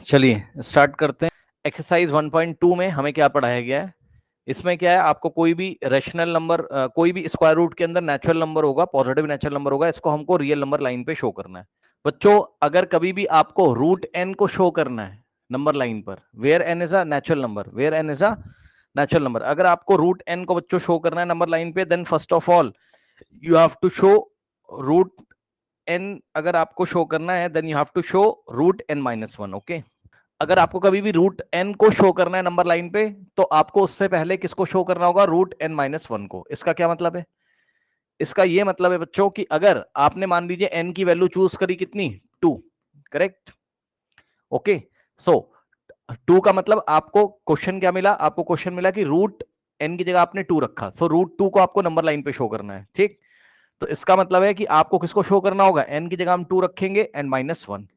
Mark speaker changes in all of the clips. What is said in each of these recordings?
Speaker 1: चलिए स्टार्ट करते हैं। एक्सरसाइज 1.2 में हमें क्या पढ़ाया गया है? इसमें क्या है, आपको कोई भी रेशनल नंबर, कोई भी स्क्वायर रूट के अंदर नेचुरल नंबर होगा, पॉजिटिव नेचुरल नंबर होगा, इसको हमको रियल नंबर लाइन पे शो करना है। बच्चों अगर कभी भी आपको रूट एन को शो करना है नंबर लाइन पर, where n is a natural number, where n is a natural number, अगर आपको रूट एन को बच्चों शो करना है नंबर लाइन पे, then first of all you have to show root n. अगर आपको शो करना है then you have to show root n minus one. Okay, अगर आपको कभी भी रूट एन को शो करना है नंबर लाइन पे, तो आपको उससे पहले किसको शो करना होगा? रूट एन माइनस वन को। इसका क्या मतलब है? इसका ये मतलब है बच्चों कि अगर आपने मान लीजिए एन की वैल्यू चूज करी कितनी, 2, करेक्ट। ओके, सो 2 का मतलब आपको क्वेश्चन क्या मिला? आपको क्वेश्चन मिला कि रूट एन की जगह आपने 2 रखा, तो रूट 2 को आपको नंबर लाइन पे शो करना है, ठीक। तो इसका मतलब है कि आपको किसको शो करना होगा? एन की जगह हम 2 रखेंगे and minus one,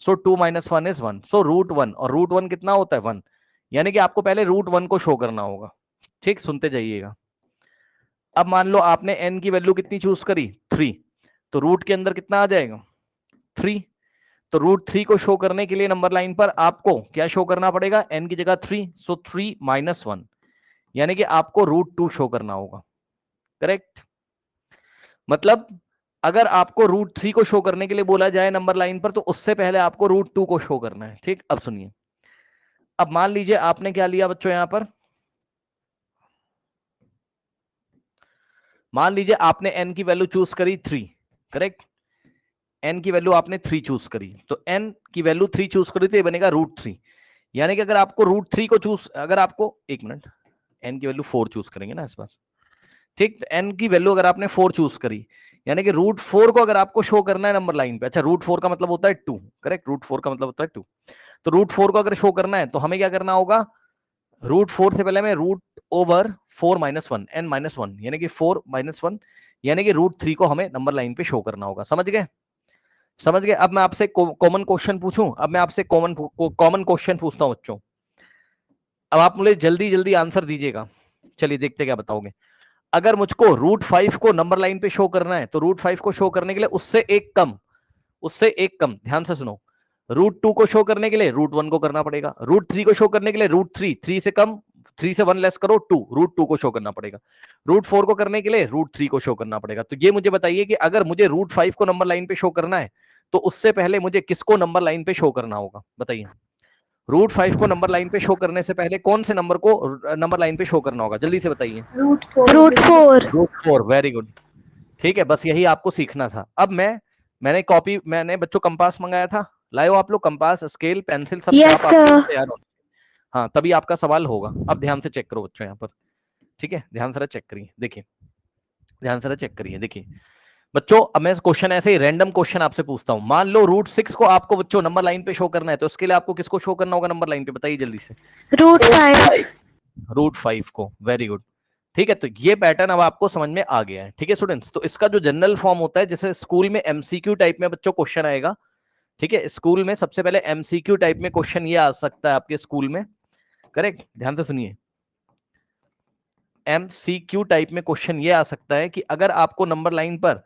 Speaker 1: so 2 minus one is 1, so root 1, और रूट 1 कितना होता है? 1, यानी कि आपको पहले रूट 1 को शो करना होगा, ठीक। सुनते जाइएगा। अब मान लो आपने एन की वैल्यू कितनी चूज करी? 3, तो रूट के अंदर कितना आ जाएगा? 3। तो रूट 3 को शो करने के लिए नंबर लाइन पर आपको क्या शो करना पड़ेगा? एन की जगह 3, सो 3 माइनस 1, यानी कि आपको रूट 2 शो करना होगा, करेक्ट। मतलब अगर आपको रूट 3 को शो करने के लिए बोला जाए नंबर लाइन पर, तो उससे पहले आपको रूट 2 को शो करना है, ठीक। अब सुनिए, अब मान लीजिए आपने क्या लिया बच्चों, यहां पर मान लीजिए आपने एन की वैल्यू चूज करी 3, करेक्ट। एन की वैल्यू आपने 3 चूज करी, तो एन की वैल्यू 3 चूज करी तो ये बनेगा रूट 3, यानी कि अगर आपको रूट 3 को चूज, अगर आपको एक मिनट, एन की वैल्यू 4 चूज करेंगे ना इस बार, ठीक। तो एन की वैल्यू अगर आपने 4 चूज करी, यानी कि रूट 4 को अगर आपको शो करना है नंबर लाइन पे, अच्छा रूट 4 का मतलब होता है 2, करेक्ट, रूट 4 का मतलब होता है 2, तो रूट 4 को अगर शो करना है तो हमें क्या करना होगा? रूट 4 से पहले हमें root over 4 minus one, n minus one, यानी कि 4 माइनस वन, यानी कि रूट 3 को हमें नंबर लाइन पे शो करना होगा। समझ गए? समझ गए? अब मैं आपसे कॉमन क्वेश्चन पूछूं, अब मैं आपसे कॉमन कॉमन क्वेश्चन पूछता हूं बच्चों, अब आप मुझे जल्दी जल्दी आंसर दीजिएगा। चलिए देखते क्या बताओगे। अगर मुझको रूट 5 को नंबर लाइन पे शो करना है, तो रूट 5 को शो करने के लिए उससे एक कम, ध्यान से सुनो, रूट 2 को शो करने के लिए रूट 1 को करना पड़ेगा, रूट 3 को शो करने के लिए रूट 3, 3 से कम, 3 से 1 लेस करो 2, रूट 2 को शो करना पड़ेगा, रूट 4 को करने के लिए रूट 3 को शो करना पड़ेगा। तो ये मुझे बताइए कि अगर मुझे रूट 5 को नंबर लाइन पे शो करना है, तो उससे पहले मुझे किसको नंबर लाइन पे शो करना होगा? बताइए। रूट 5 को नंबर लाइन पे शो करने से पहले कौन से नंबर को नंबर लाइन पे शो करना होगा? जल्दी से बताइए।
Speaker 2: रूट 4।
Speaker 1: रूट 4, वेरी गुड, ठीक है। बस यही आपको सीखना था। अब मैंने बच्चों कंपास मंगाया था, लाओ आप लोग कंपास, स्केल, पेंसिल, सब
Speaker 2: यस
Speaker 1: शार्प आपके
Speaker 2: सर।
Speaker 1: तैयार हो। हाँ, तभी आपका सवाल होगा। अब ध्यान से चेक करो बच्चों यहाँ पर, ठीक है, ध्यान से चेक करिए, देखिए, ध्यान से चेक करिए, देखिए बच्चों। अब मैं क्वेश्चन ऐसे ही रैंडम क्वेश्चन आपसे पूछता हूँ। मान लो रूट 6 को आपको बच्चों नंबर लाइन पे शो करना है, तो उसके लिए आपको किसको शो करना होगा नंबर लाइन पे? बताइए जल्दी से।
Speaker 2: रूट 5।
Speaker 1: रूट 5 को, वेरी गुड, ठीक है। तो ये पैटर्न अब आपको समझ में आ गया है, ठीक है स्टूडेंट्स। तो इसका जो जनरल फॉर्म होता है, जैसे स्कूल में एमसीक्यू टाइप में बच्चों क्वेश्चन आएगा, ठीक है, स्कूल में सबसे पहले एमसीक्यू टाइप में क्वेश्चन ये आ सकता है आपके स्कूल में, करेक्ट, ध्यान से सुनिए। एमसीक्यू टाइप में क्वेश्चन ये आ सकता है कि अगर आपको नंबर लाइन पर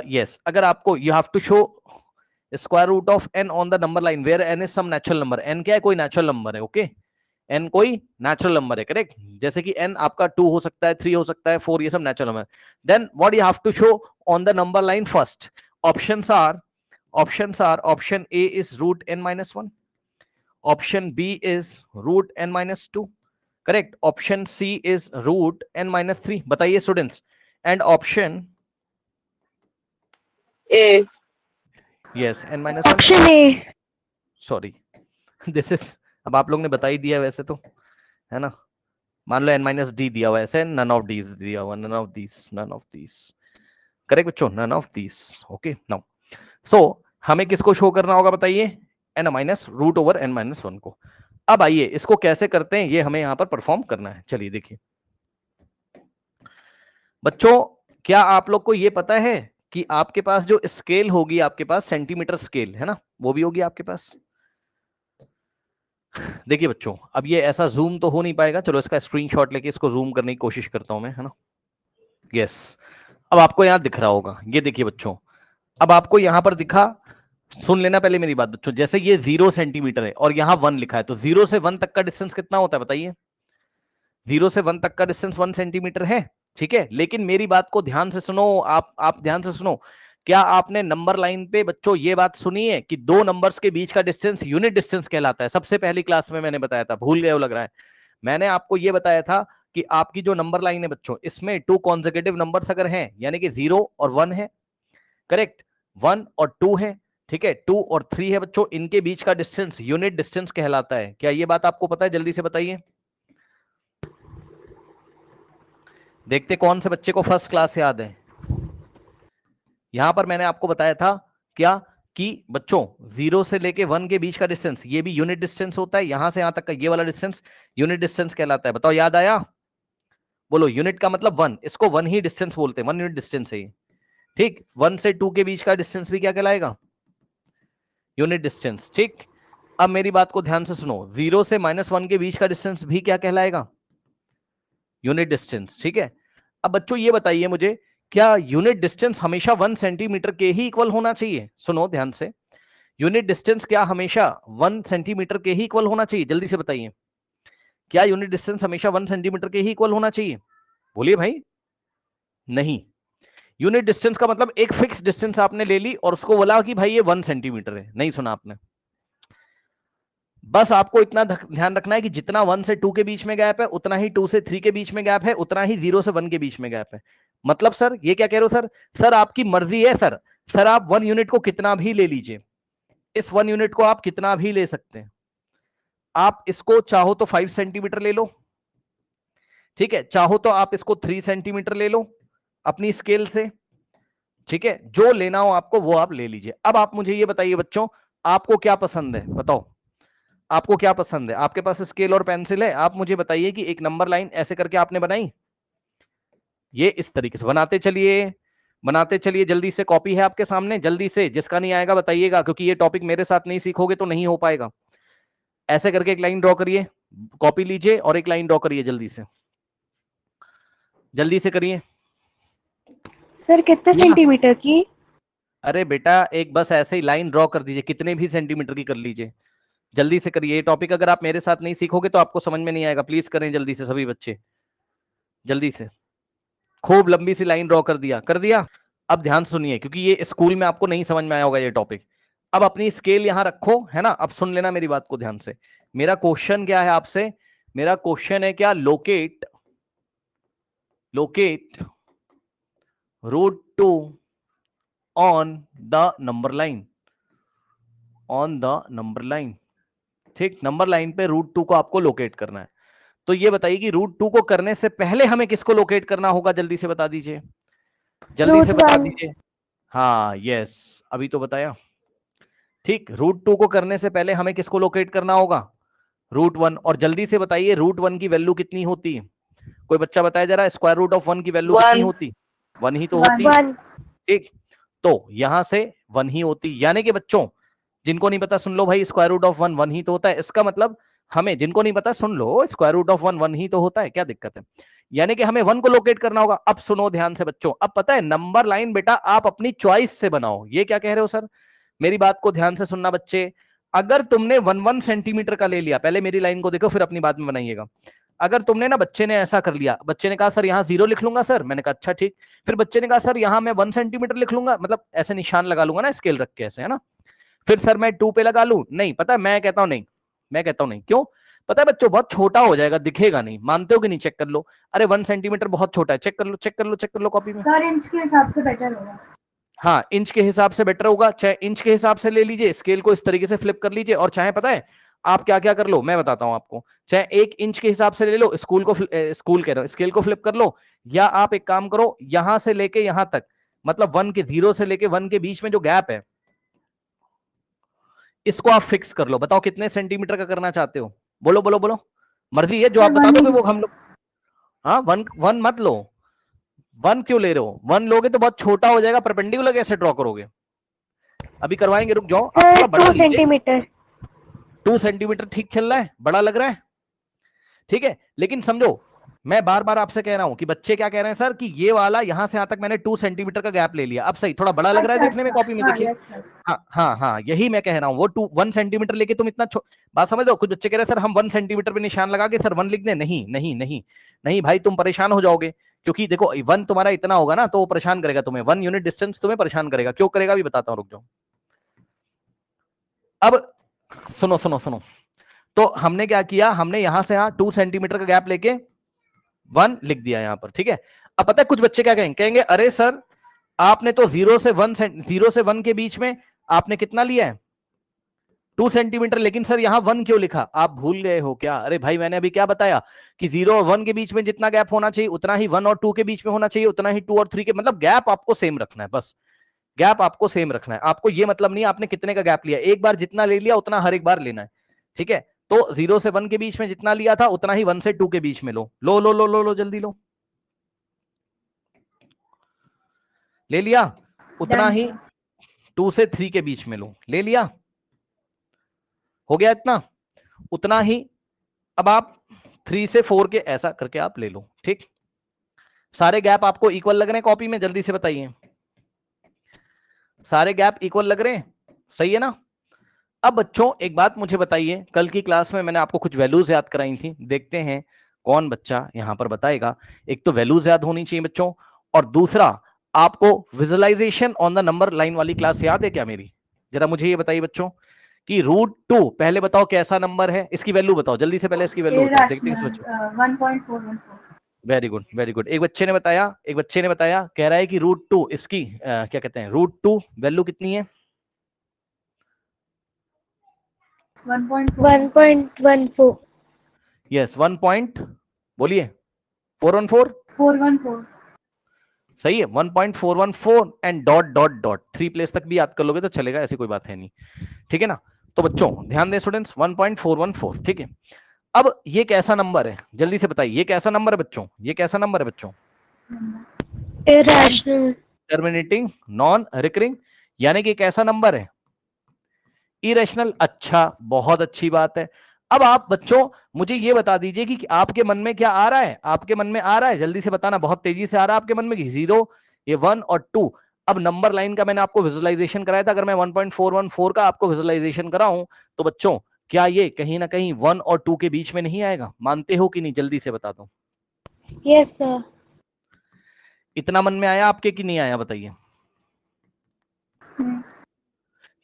Speaker 1: यस, अगर आपको you have to show square root of n on the number line where n is some natural number, n क्या है? कोई नेचुरल नंबर है, ओके, एन कोई नेचुरल नंबर है, करेक्ट। जैसे कि एन आपका 2 हो सकता है, 3 हो सकता है, 4, ये सब natural number. Then what you have to show on the number line first? Options are option A is root n minus one, option B is root n minus two, correct, option C is root n minus three. बताइए students, and option
Speaker 2: A.
Speaker 1: Yes, n minus one.
Speaker 2: Option A.
Speaker 1: Sorry, this is, अब आप लोग ने बता ही दिया वैसे तो, है ना। मान लो एन माइनस डी दिया हुआ, ऐसे नन ऑफ डीज दिया हुआ, नन ऑफ दीज, करेक्ट बच्चों, none of these. Okay, now so हमें किसको शो करना होगा बताइए? N minus root over n minus one को। अब आइए इसको कैसे करते हैं, ये हमें यहां पर परफॉर्म करना है। चलिए देखिए बच्चों, क्या आप लोग को ये पता है कि आपके पास जो स्केल होगी, आपके पास सेंटीमीटर स्केल है ना, वो भी होगी आपके पास। देखिए बच्चों, अब ये ऐसा जूम तो हो नहीं पाएगा, चलो इसका स्क्रीनशॉट लेके इसको जूम करने की कोशिश करता हूं मैं, है ना। यस, अब आपको यहां दिख रहा होगा, ये देखिए बच्चों, अब आपको यहां पर दिखा सुन लेना पहले मेरी बात बच्चों, जैसे ये 0 सेंटीमीटर है और यहाँ 1 लिखा है, तो 0 से 1 तक का डिस्टेंस कितना होता है बताइए? 0 से 1 तक का डिस्टेंस 1 सेंटीमीटर है, ठीक है। लेकिन मेरी बात को ध्यान से सुनो, आप ध्यान से सुनो। क्या आपने नंबर लाइन पे बच्चों ये बात सुनी है कि दो नंबर्स के बीच का डिस्टेंस यूनिट डिस्टेंस कहलाता है? सबसे पहली क्लास में मैंने बताया था, भूल गए हो लग रहा है। मैंने आपको ये बताया था कि आपकी जो नंबर लाइन है बच्चों, इसमें 2 कॉन्सेक्यूटिव नंबर्स अगर हैं, यानी कि 0 और 1 है, करेक्ट, 1 और 2 है, ठीक है, 2 और 3 है बच्चों, इनके बीच का डिस्टेंस यूनिट डिस्टेंस कहलाता है। क्या ये बात आपको पता है? जल्दी से बताइए। देखते कौन से बच्चे को फर्स्ट क्लास याद है। यहां पर मैंने आपको बताया था क्या कि बच्चों 0 से लेके 1 के बीच का डिस्टेंस ये भी यूनिट डिस्टेंस होता है, यहां से यहां तक का ये वाला डिस्टेंस यूनिट डिस्टेंस कहलाता है। बताओ याद आया? बोलो। यूनिट का मतलब 1, इसको 1 ही डिस्टेंस बोलते हैं, 1 यूनिट डिस्टेंस है ये, ठीक। 1 से 2 के बीच का डिस्टेंस भी क्या कहलाएगा? यूनिट डिस्टेंस, ठीक। अब मेरी बात को ध्यान से सुनो, 0 से -1 के बीच का डिस्टेंस भी क्या कहलाएगा? यूनिट डिस्टेंस, ठीक है। अब बच्चों ये बताइए मुझे, क्या यूनिट डिस्टेंस हमेशा 1 सेंटीमीटर के ही इक्वल होना चाहिए? सुनो ध्यान से, यूनिट डिस्टेंस क्या हमेशा 1 सेंटीमीटर के ही इक्वल होना चाहिए? जल्दी से बताइए, क्या यूनिट डिस्टेंस हमेशा 1 सेंटीमीटर के ही इक्वल होना चाहिए? बोलिए भाई। नहीं। यूनिट डिस्टेंस का मतलब एक फिक्स डिस्टेंस आपने ले ली और उसको बोला कि भाई ये 1 सेंटीमीटर है। नहीं सुना आपने। बस आपको इतना ध्यान रखना है कि जितना 1 से 2 के बीच में गैप है, उतना ही 2 से 3 के बीच में गैप है, उतना ही 0 से 1 के बीच में गैप है। मतलब सर ये क्या कह रहे हो सर? सर आपकी मर्जी है सर। सर आप 1 यूनिट को कितना भी ले लीजिए, इस 1 यूनिट को आप कितना भी ले सकते हैं। आप इसको चाहो तो 5 सेंटीमीटर ले लो, ठीक है, चाहो तो आप इसको 3 सेंटीमीटर ले लो अपनी स्केल से, ठीक है, जो लेना हो आपको वो आप ले लीजिए। अब आप मुझे ये बताइए बच्चों, आपको क्या पसंद है? बताओ आपको क्या पसंद है? आपके पास स्केल और पेंसिल है, आप मुझे बताइए कि एक नंबर लाइन ऐसे करके आपने बनाई, ये इस तरीके से बनाते चलिए, बनाते चलिए। जल्दी से, कॉपी है आपके सामने, जल्दी से, जिसका नहीं आएगा बताइएगा, क्योंकि ये टॉपिक मेरे साथ नहीं सीखोगे तो नहीं हो पाएगा। ऐसे करके एक लाइन ड्रॉ करिए, कॉपी लीजिए और एक लाइन ड्रॉ करिए, जल्दी से, जल्दी से करिए।
Speaker 2: सर कितने सेंटीमीटर की?
Speaker 1: अरे बेटा एक बस ऐसे ही लाइन ड्रॉ कर दीजिए, कितने भी सेंटीमीटर की कर लीजिए, जल्दी से करिए। ये टॉपिक अगर आप मेरे साथ नहीं सीखोगे तो आपको समझ में नहीं आएगा। प्लीज करें जल्दी से सभी बच्चे, जल्दी से। खूब लंबी सी लाइन ड्रॉ कर दिया? कर दिया। अब ध्यान सुनिए, क्योंकि ये स्कूल में आपको नहीं समझ में आया होगा ये टॉपिक। अब अपनी स्केल यहां रखो, है ना। अब सुन लेना मेरी बात को ध्यान से। मेरा क्वेश्चन क्या है आपसे? मेरा क्वेश्चन है क्या, locate locate √2 on the number line, on the number line, ठीक। नंबर लाइन पे √2 को आपको लोकेट करना है। तो ये बताइए कि √2 को करने से पहले हमें किसको लोकेट करना होगा? जल्दी से बता दीजिए, जल्दी से बता
Speaker 2: √1।
Speaker 1: दीजिए। हाँ यस, अभी तो बताया, ठीक। √2 को करने से पहले हमें किसको लोकेट करना होगा? √1। और जल्दी से बताइए √1 की वैल्यू कितनी होती है? कोई बच्चा बताया जरा, स्क्वायर रूट ऑफ 1 की वैल्यू कितनी होती? 1 ही तो होती,
Speaker 2: 1।
Speaker 1: ठीक। तो यहां से 1 ही होती, यानी कि बच्चों जिनको नहीं पता सुन लो भाई, स्क्वायर रूट ऑफ 1 1 ही तो होता है। इसका मतलब हमें, जिनको नहीं पता सुन लो, स्क्वायर रूट ऑफ 1 1 ही तो होता है, क्या दिक्कत है? यानी कि हमें 1 को लोकेट करना होगा। अब सुनो ध्यान से बच्चों, अब पता है नंबर लाइन बेटा आप अपनी चॉइस से बनाओ। ये क्या कह रहे हो सर? मेरी बात को ध्यान से सुनना बच्चे। अगर तुमने 1 सेंटीमीटर का ले लिया, पहले मेरी लाइन को देखो फिर अपनी बात में बनाइएगा। अगर तुमने ना, बच्चे ने ऐसा कर लिया, बच्चे ने कहा सर यहाँ 0 लिख लूंगा सर, मैंने कहा अच्छा ठीक। फिर बच्चे ने कहा सर यहाँ मैं 1 सेंटीमीटर लिख लूंगा, मतलब ऐसे निशान लगा लूंगा ना स्केल रख के ऐसे, है ना। फिर सर मैं 2 पे लगा लूं, नहीं पता है, मैं कहता हूं नहीं, मैं कहता हूं नहीं। क्यों? पता है बच्चों, बहुत छोटा हो जाएगा, दिखेगा नहीं। मानते हो कि नहीं? चेक कर लो। अरे 1 सेंटीमीटर बहुत छोटा है, चेक कर लो, चेक कर लो, चेक कर लो कॉपी में।
Speaker 2: सर इंच के हिसाब से बेटर होगा।
Speaker 1: हाँ इंच के हिसाब से बेटर होगा, चाहे इंच के हिसाब से ले लीजिए, स्केल को इस तरीके से फ्लिप कर लीजिए, और चाहे पता है आप क्या क्या कर लो, मैं बताता हूं आपको। चाहे 1 इंच के हिसाब से ले लो, स्कूल कह रहा हूं, स्केल को फ्लिप कर लो, या आप एक काम करो, यहां से लेके यहां तक, मतलब 1 के 0 से लेके 1 के बीच में जो गैप है, इसको आप फिक्स कर लो। बताओ कितने सेंटीमीटर का करना चाहते हो? बोलो बोलो बोलो, मर्जी है, जो आप बता दोगे वो हम लोग। हाँ 1 1 मत लो। 1 क्यों ले रहे हो? 1 लोगे तो बहुत छोटा हो जाएगा, परपेंडिकुलर कैसे ड्रॉ करोगे? अभी करवाएंगे, रुक जाओ, आप
Speaker 2: सर
Speaker 1: थोड़ा बड़ा
Speaker 2: 2
Speaker 1: लीजिए।
Speaker 2: सेंटीमीटर।
Speaker 1: 2 सेंटीमीटर ठीक चल रहा है, बड़ा लग रहा है, ठीक है। लेकिन समझो मैं बार बार आपसे कह रहा हूं कि बच्चे क्या कह रहे हैं सर कि ये वाला यहां से यहां तक मैंने 2 सेंटीमीटर का गैप ले लिया, अब सही थोड़ा बड़ा लग रहा है देखने में, कॉपी में देखिए। हाँ हाँ हाँ, यही मैं कह रहा हूँ, वो 1 सेंटीमीटर लेके तुम इतना बात समझ लो। कुछ बच्चे कह रहे हैं सर हम 1 सेंटीमीटर पे निशान लगा के सर 1 लिख दें, नहीं नहीं नहीं नहीं भाई, तुम परेशान हो जाओगे, क्योंकि देखो 1 तुम्हारा इतना होगा ना तो वो परेशान करेगा तुम्हें, 1 यूनिट डिस्टेंस तुम्हें परेशान करेगा, क्यों करेगा भी बताता हूं, रुक जाओ। अब सुनो सुनो सुनो, तो हमने क्या किया, हमने यहां से यहां 2 सेंटीमीटर का गैप लेके 1 लिख दिया यहां पर, ठीक है। अब पता है कुछ बच्चे क्या कहेंगे, अरे सर आपने तो 0 से 1 के बीच में आपने कितना लिया है 2 सेंटीमीटर, लेकिन सर यहां 1 क्यों लिखा, आप भूल गए हो क्या। अरे भाई मैंने अभी क्या बताया कि 0 और 1 के बीच में जितना गैप होना चाहिए उतना ही 1 और 2 के बीच में होना चाहिए, उतना ही 2 और 3 के, मतलब गैप आपको सेम रखना है, बस गैप आपको सेम रखना है। आपको ये मतलब नहीं आपने कितने का गैप लिया, एक बार जितना ले लिया उतना हर एक बार लेना है, ठीक है। तो 0 से 1 के बीच में जितना लिया था उतना ही 1 से 2 के बीच में लो, लो लो लो लो लो जल्दी लो, ले लिया। उतना ही 2 से 3 के बीच में लो, ले लिया, हो गया इतना। उतना ही अब आप 3 से 4 के ऐसा करके आप ले लो, ठीक। सारे गैप आपको इक्वल लग रहे हैं कॉपी में, जल्दी से बताइए, सारे गैप इक्वल लग रहे हैं, सही है ना। अब बच्चों एक बात मुझे बताइए, कल की क्लास में मैंने आपको कुछ वैल्यूज याद कराई थी, देखते हैं कौन बच्चा यहां पर बताएगा। एक तो वैल्यूज याद होनी चाहिए बच्चों, और दूसरा आपको visualisation on the number line वाली क्लास याद है क्या मेरी, जरा मुझे ये बताइए बच्चों कि √2 पहले बताओ कैसा नंबर है, इसकी वैल्यू बताओ जल्दी से, पहले इसकी वैल्यू बताओ, देखते हैं इस बच्चे।
Speaker 2: 1.414।
Speaker 1: वेरी गुड वेरी गुड, एक बच्चे ने बताया, कह रहा है कि √2 इसकी क्या कहते हैं, √2 वैल्यू कितनी है
Speaker 2: 1.14।
Speaker 1: यस 1 पॉइंट बोलिए 414 सही है, 1.414 and dot dot dot 3 place तक भी याद कर लोगे तो चलेगा, ऐसी कोई बात है नहीं, ठीक है ना। तो बच्चों ध्यान दें स्टूडेंट्स, 1.414, ठीक है। अब ये कैसा नंबर है जल्दी से बताइए, ये कैसा नंबर है बच्चों, ये कैसा नंबर है बच्चों,
Speaker 2: इरेशनल,
Speaker 1: टर्मिनेटिंग नॉन रिकरिंग, यानी कि कैसा नंबर है इरेशनल। अच्छा बहुत अच्छी बात है। अब आप बच्चों मुझे ये बता दीजिए कि आपके मन में क्या आ रहा है, आपके मन में आ रहा है, जल्दी से बताना, बहुत तेजी से आ रहा है आपके मन में कि 0 ये 1 और 2। अब नंबर लाइन का मैंने आपको विजुअलाइजेशन कराया था, अगर मैं 1.414 का आपको विजुअलाइजेशन कराऊं तो बच्चों क्या ये कहीं ना कहीं 1 और 2 के बीच में नहीं आएगा, मानते हो कि नहीं, जल्दी से बता दो।
Speaker 2: Yes sir.
Speaker 1: इतना मन में आया आपके कि नहीं आया बताइए,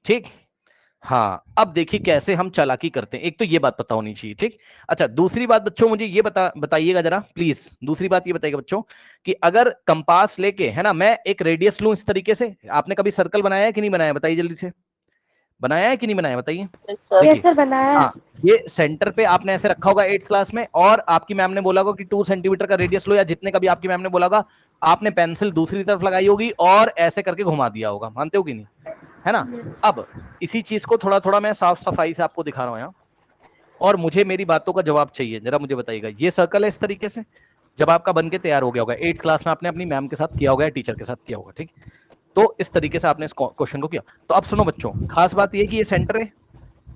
Speaker 1: ठीक। हाँ अब देखिए कैसे हम चालाकी करते हैं, एक तो ये बात पता होनी चाहिए, ठीक। अच्छा दूसरी बात बच्चों मुझे ये बताइएगा जरा प्लीज, दूसरी बात ये बताइएगा बच्चों कि अगर कंपास लेके है ना मैं एक रेडियस लूं इस तरीके से, आपने कभी सर्कल बनाया है कि नहीं बनाया बताइए जल्दी से, बनाया है कि नहीं बनाया बताइए।
Speaker 2: यस सर बनाया।
Speaker 1: हाँ ये सेंटर पे आपने ऐसे रखा होगा 8th क्लास में, और आपकी मैम ने बोला होगा कि 2 सेंटीमीटर का रेडियस लो, या जितने का भी आपकी मैम ने बोला होगा, आपने पेंसिल दूसरी तरफ लगाई होगी और ऐसे करके घुमा दिया होगा, मानते हो कि नहीं, है ना। अब इसी चीज को थोड़ा थोड़ा मैं साफ सफाई से आपको दिखा रहा हूं यहाँ, और मुझे मेरी बातों का जवाब चाहिए, जरा मुझे बताइएगा। ये सर्कल है इस तरीके से, जब आपका बन के तैयार हो गया होगा 8th क्लास में, आपने अपनी मैम के साथ किया होगा या टीचर के साथ किया होगा, ठीक। तो इस तरीके से आपने इस क्वेश्चन को किया। तो अब सुनो बच्चों, खास बात ये कि ये सेंटर है,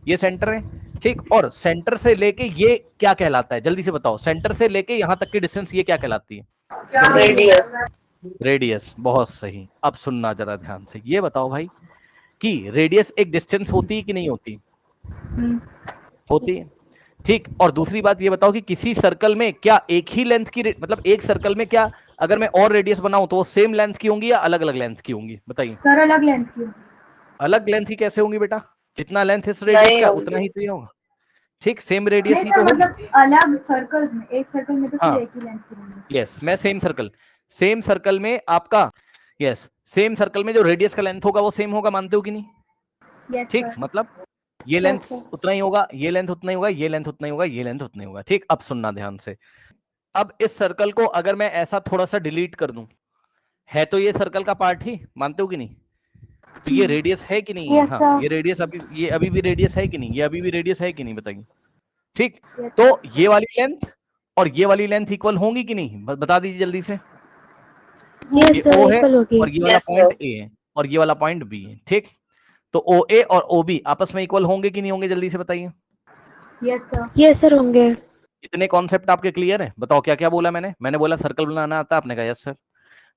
Speaker 1: ये सेंटर है, ठीक। और सेंटर से लेके ये क्या कहलाता है जल्दी से बताओ, सेंटर से लेके यहां तक की डिस्टेंस ये क्या कहलाती है,
Speaker 2: रेडियस।
Speaker 1: रेडियस, बहुत सही। अब सुनना जरा ध्यान से, ये बताओ भाई कि रेडियस एक डिस्टेंस होती है कि नहीं होती, होती है, ठीक। और दूसरी बात ये बताओ कि किसी सर्कल में क्या एक ही लेंथ की, मतलब एक सर्कल में क्या अगर मैं और रेडियस बनाऊं तो वो सेम लेंथ की होंगी या अलग अलग लेंथ की होंगी बताइए।
Speaker 2: सर अलग लेंथ की।
Speaker 1: अलग लेंथ ही कैसे होंगी बेटा, जितना लेंथ इस रेडियस का उतना ही तो ये होगा, ठीक। सेम रेडियस ही तो होगी,
Speaker 2: मतलब अलग सर्कल्स में, एक सर्कल में तो
Speaker 1: हाँ
Speaker 2: सिर्फ एक ही लेंथ की होगी।
Speaker 1: यस, मैं सेम सर्कल में आपका, यस सेम सर्कल में जो रेडियस का लेंथ होगा वो सेम होगा, मानते हो कि नहीं,
Speaker 2: यस
Speaker 1: ठीक।
Speaker 2: सर।
Speaker 1: मतलब ये लेंथ उतना ही होगा, ये लेंथ उतना ही होगा, ये लेंथ उतना ही होगा, ये लेंथ उतना ही होगा, ठीक। अब सुनना ध्यान से, अब इस सर्कल को अगर मैं ऐसा थोड़ा सा डिलीट कर दूं, है तो ये सर्कल का पार्ट ही, मानते हो कि नहीं, तो ये रेडियस है कि नहीं है,
Speaker 2: Yes,
Speaker 1: हाँ
Speaker 2: sir.
Speaker 1: ये रेडियस ये अभी भी रेडियस है कि नहीं, ये अभी भी रेडियस है कि नहीं बताइए, ठीक। तो ये वाली लेंथ और ये वाली लेंथ इक्वल होंगी कि नहीं, बता दीजिए जल्दी से।
Speaker 2: Yes,
Speaker 1: ये
Speaker 2: sir,
Speaker 1: O है
Speaker 2: equal होगी।
Speaker 1: और ये वाला पॉइंट A है और ये वाला पॉइंट B है, ठीक। तो OA और OB आपस में इक्वल होंगे कि नहीं होंगे, जल्दी से बताइए।
Speaker 2: Yes, sir. Yes, sir होंगे।
Speaker 1: इतने कॉन्सेप्ट आपके क्लियर है? बताओ क्या क्या बोला मैंने बोला सर्कल बनाना आता है, आपने कहा यस सर।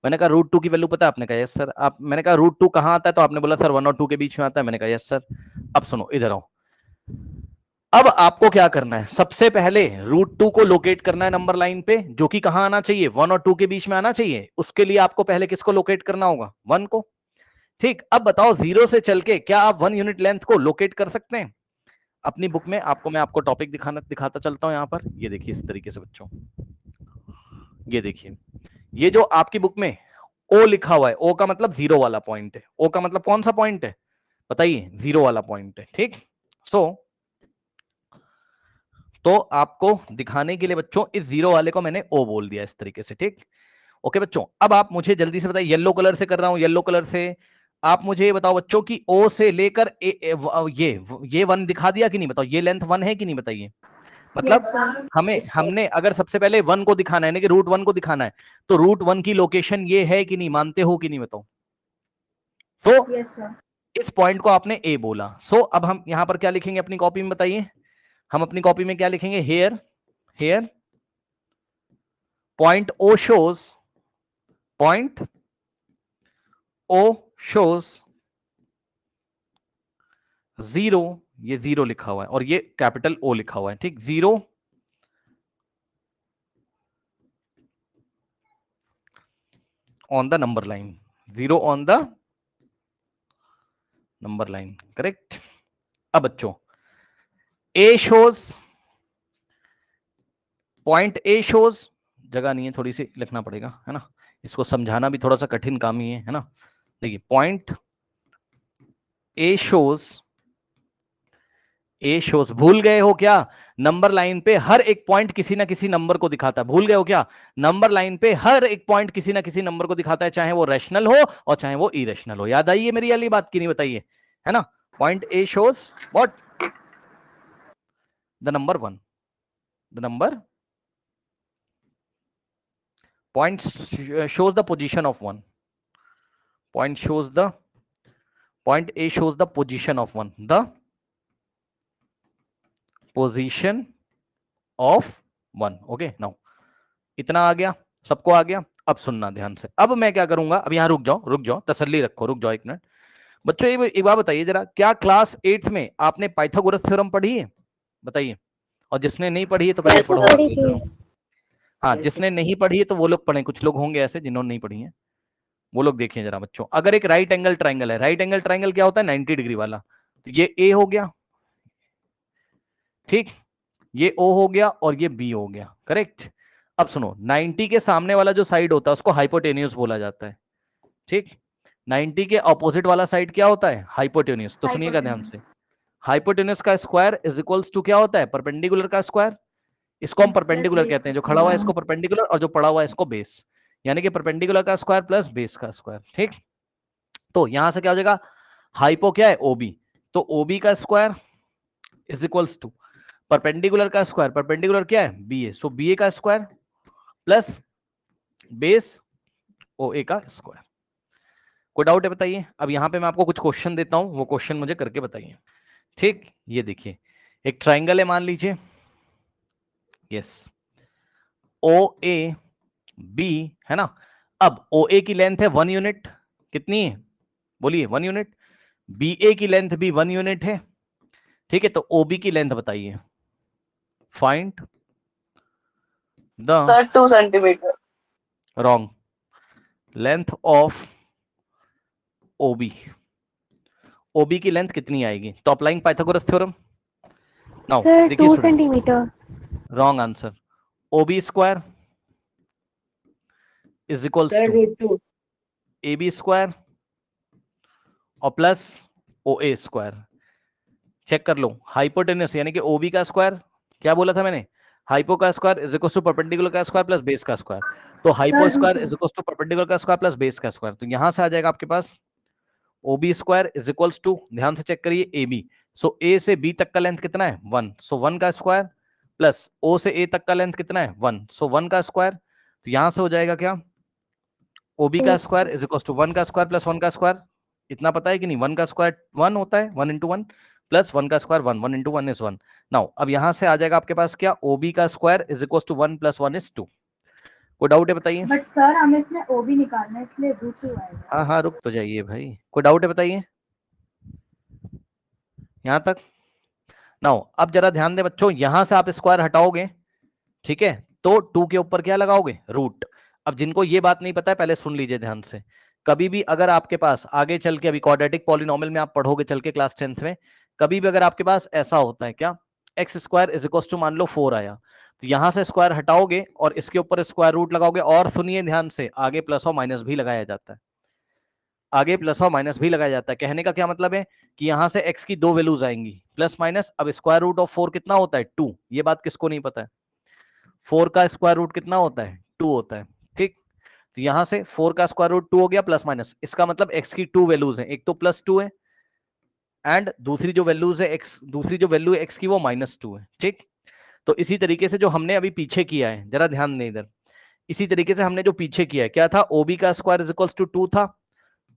Speaker 1: मैंने कहा √2 की वैल्यू पता है, आपने कहा यस सर। आप मैंने कहा √2 कहाँ आता है, तो आपने बोला सर 1 और 2 के बीच में आता है, मैंने कहा यस सर। अब सुनो इधर आओ, अब आपको क्या करना है, सबसे पहले √2 को लोकेट करना है नंबर लाइन पे, जो कि कहां आना चाहिए, 1 और 2 के बीच में आना चाहिए। उसके लिए आपको पहले किसको लोकेट करना होगा, 1 को। ठीक, अब बताओ 0 से चल के क्या आप 1 यूनिट लेंथ को लोकेट कर सकते हैं? अपनी बुक में मैं आपको टॉपिक दिखाता चलता हूं। यहां पर ये देखिए इस तरीके से बच्चों, ये देखिए, ये जो आपकी बुक में ओ लिखा हुआ है, ओ का मतलब 0 वाला पॉइंट है। ओ का मतलब कौन सा पॉइंट है बताइए, 0 वाला पॉइंट है। ठीक, तो आपको दिखाने के लिए बच्चों इस 0 वाले को मैंने ओ बोल दिया इस तरीके से। ठीक, ओके बच्चों, अब आप मुझे जल्दी से बताइए, येलो कलर से कर रहा हूं, येलो कलर से आप मुझे ये बताओ बच्चों कि ओ से लेकर ये 1 दिखा दिया कि नहीं, बताओ ये लेंथ 1 है कि नहीं, बताइए। मतलब हमने अगर सबसे पहले 1 को दिखाना है ना, कि √1 को दिखाना है, तो √1 की लोकेशन ये है कि नहीं, मानते हो कि नहीं, बताओ। तो इस पॉइंट को आपने ए बोला। अब हम यहां पर क्या लिखेंगे अपनी कॉपी में, बताइए। हम अपनी कॉपी में क्या लिखेंगे, हेयर पॉइंट ओ शोज 0, ये 0 लिखा हुआ है और ये कैपिटल ओ लिखा हुआ है। ठीक, 0 on the number line, 0 on the number line, correct. अब बच्चों ए शोज, पॉइंट ए शोज, जगह नहीं है, थोड़ी सी लिखना पड़ेगा, है ना, इसको समझाना भी थोड़ा सा कठिन काम ही है ना। देखिए पॉइंट ए शोज, भूल गए हो क्या, नंबर लाइन पे हर एक पॉइंट किसी ना किसी नंबर को दिखाता है। भूल गए हो क्या, नंबर लाइन पे हर एक पॉइंट किसी ना किसी नंबर को दिखाता है, चाहे वो रैशनल हो और चाहे वो इरेशनल हो। याद आई है मेरी वाली बात की नहीं, बताइए, है ना। Point A shows what, the number 1, the number, point shows the position of 1, point shows the, point A shows the position of 1, the position of 1। Okay, now इतना आ गया, सबको आ गया। अब सुनना ध्यान से, अब मैं क्या करूंगा, अब यहां रुक जाओ, तसल्ली रखो, रुक जाओ एक मिनट। बच्चों एक बात बताइए जरा, क्या क्लास 8th में आपने पाइथागोरस थ्योरम पढ़ी है, बताइए। और जिसने नहीं पढ़ी है तो पहले पढ़ो। हाँ, जिसने नहीं पढ़ी है तो वो लोग पढ़े, कुछ लोग होंगे ऐसे जिन्होंने नहीं पढ़ी है, वो लोग देखिए जरा बच्चों। अगर एक राइट एंगल ट्राइंगल है, राइट एंगल ट्राइंगल क्या होता है, 90 डिग्री वाला, तो ये ए हो गया, ठीक, ये ओ हो गया और ये बी हो गया, करेक्ट। अब सुनो, 90 के सामने वाला जो साइड होता है उसको हाइपोटेन्यूस बोला जाता है। ठीक, 90 के ऑपोजिट वाला साइड क्या होता है, हाइपोटेन्यूस। तो सुनिएगा ध्यान से, हाइपोटेन्यूस का स्क्वायर इज इक्वल्स टू क्या होता है, परपेंडिकुलर का स्क्वायर। इसको हम परपेंडिकुलर कहते हैं, जो खड़ा हुआ है इसको परपेंडिकुलर और जो पड़ा हुआ है इसको बेस, यानी कि परपेंडिकुलर का स्क्वायर प्लस बेस का स्क्वायर। ठीक, तो यहां से क्या हो जाएगा, हाइपो क्या है, ओबी, तो ओबी का square is equals to perpendicular का स्क्वायर, परपेंडिकुलर क्या है, B A, so B A का square plus base O A का स्क्वायर। कोई डाउट है बताइए। अब यहां पे मैं आपको कुछ क्वेश्चन देता हूं, वो क्वेश्चन मुझे करके बताइए। ठीक, ये देखिए एक ट्राइंगल है मान लीजिए, यस, ओ ए बी, है ना। अब ओ ए की लेंथ है 1 यूनिट, कितनी है बोलिए, 1 यूनिट। बी ए की लेंथ भी 1 यूनिट है, ठीक है। तो ओ बी की लेंथ बताइए, find the,
Speaker 3: sir 2 centimetre.
Speaker 1: Wrong, length of OB, OB की लेंथ कितनी आएगी, तो अप्लाइंग पाइथागोरस थ्योरम नाउ, देखिए
Speaker 2: 2 centimetre.
Speaker 1: Wrong answer, O B square is equals to
Speaker 3: √2
Speaker 1: A B square और plus O A square. Check कर लो, hypotenuse यानी कि ओबी का स्क्वायर, क्या बोला था मैंने, हाइपो का square is equal to perpendicular का स्क्वायर प्लस बेस का स्क्वायर। तो hypo square is equal to perpendicular का स्क्वायर प्लस बेस का स्क्वायर, तो यहां से आ जाएगा आपके पास O B square is equals to, ध्यान से चेक करिए, ए बी, सो ए से बी तक का लेंथ कितना है 1, सो 1 का स्क्वायर प्लस ओ से ए तक का लेंथ कितना है 1, सो 1 का स्क्वायर। तो यहां से हो जाएगा क्या, ओबी का स्क्वायर इज इक्वल टू 1 का स्क्वायर प्लस 1 का स्क्वायर। इतना पता है कि नहीं, 1 का स्क्वायर 1 होता है, 1 इंटू 1, प्लस 1 का स्क्वायर 1, 1 इंटू 1 इज 1। नाउ अब यहां से आ जाएगा आपके पास क्या, OB का square is equal to 1 plus 1 is 2। कोई डाउट है बताइए?
Speaker 2: बट सर हमें इसमें OB निकालना है, इसलिए √2 आएगा।
Speaker 1: हाँ हाँ, रुक तो जाइए भाई, कोई डाउट है बताइए यहां तक? नाउ अब जरा ध्यान दे बच्चों, यहां से आप स्क्वायर हटाओगे, ठीक है, तो 2 के ऊपर क्या लगाओगे, रूट। अब जिनको ये बात नहीं पता है पहले सुन लीजिए ध्यान से। कभी भी अगर आपके पास आगे चल के, अभी क्वाड्रेटिक पॉलिनोमियल में आप पढ़ोगे चल के क्लास 10th में, कभी भी अगर आपके पास ऐसा होता है क्या, x square is equal to मान लो 4 आया, तो यहां से स्क्वायर हटाओगे और इसके ऊपर स्क्वायर रूट लगाओगे, और सुनिए ध्यान से, आगे प्लस और माइनस भी लगाया जाता है, आगे प्लस और माइनस भी लगाया जाता है। कहने का क्या मतलब है कि यहां से x की दो वैल्यूज आएंगी, प्लस माइनस। अब स्क्वायर रूट ऑफ 4 कितना होता है, 2। ये बात किसको नहीं पता है, 4 का स्क्वायर रूट कितना होता है, 2 होता है, ठीक। तो यहां से 4 का स्क्वायर रूट 2 हो गया, प्लस माइनस, इसका मतलब x की 2 वैल्यूज हैं, एक तो +2 है एंड दूसरी जो वैल्यूज है x, दूसरी जो वैल्यू है x की वो -2 है, ठीक। तो इसी तरीके से जो हमने अभी पीछे किया है, जरा ध्यान दें इधर, इसी तरीके से हमने जो पीछे किया है, क्या था, OB का स्क्वायर इज इक्वल्स टू 2 था,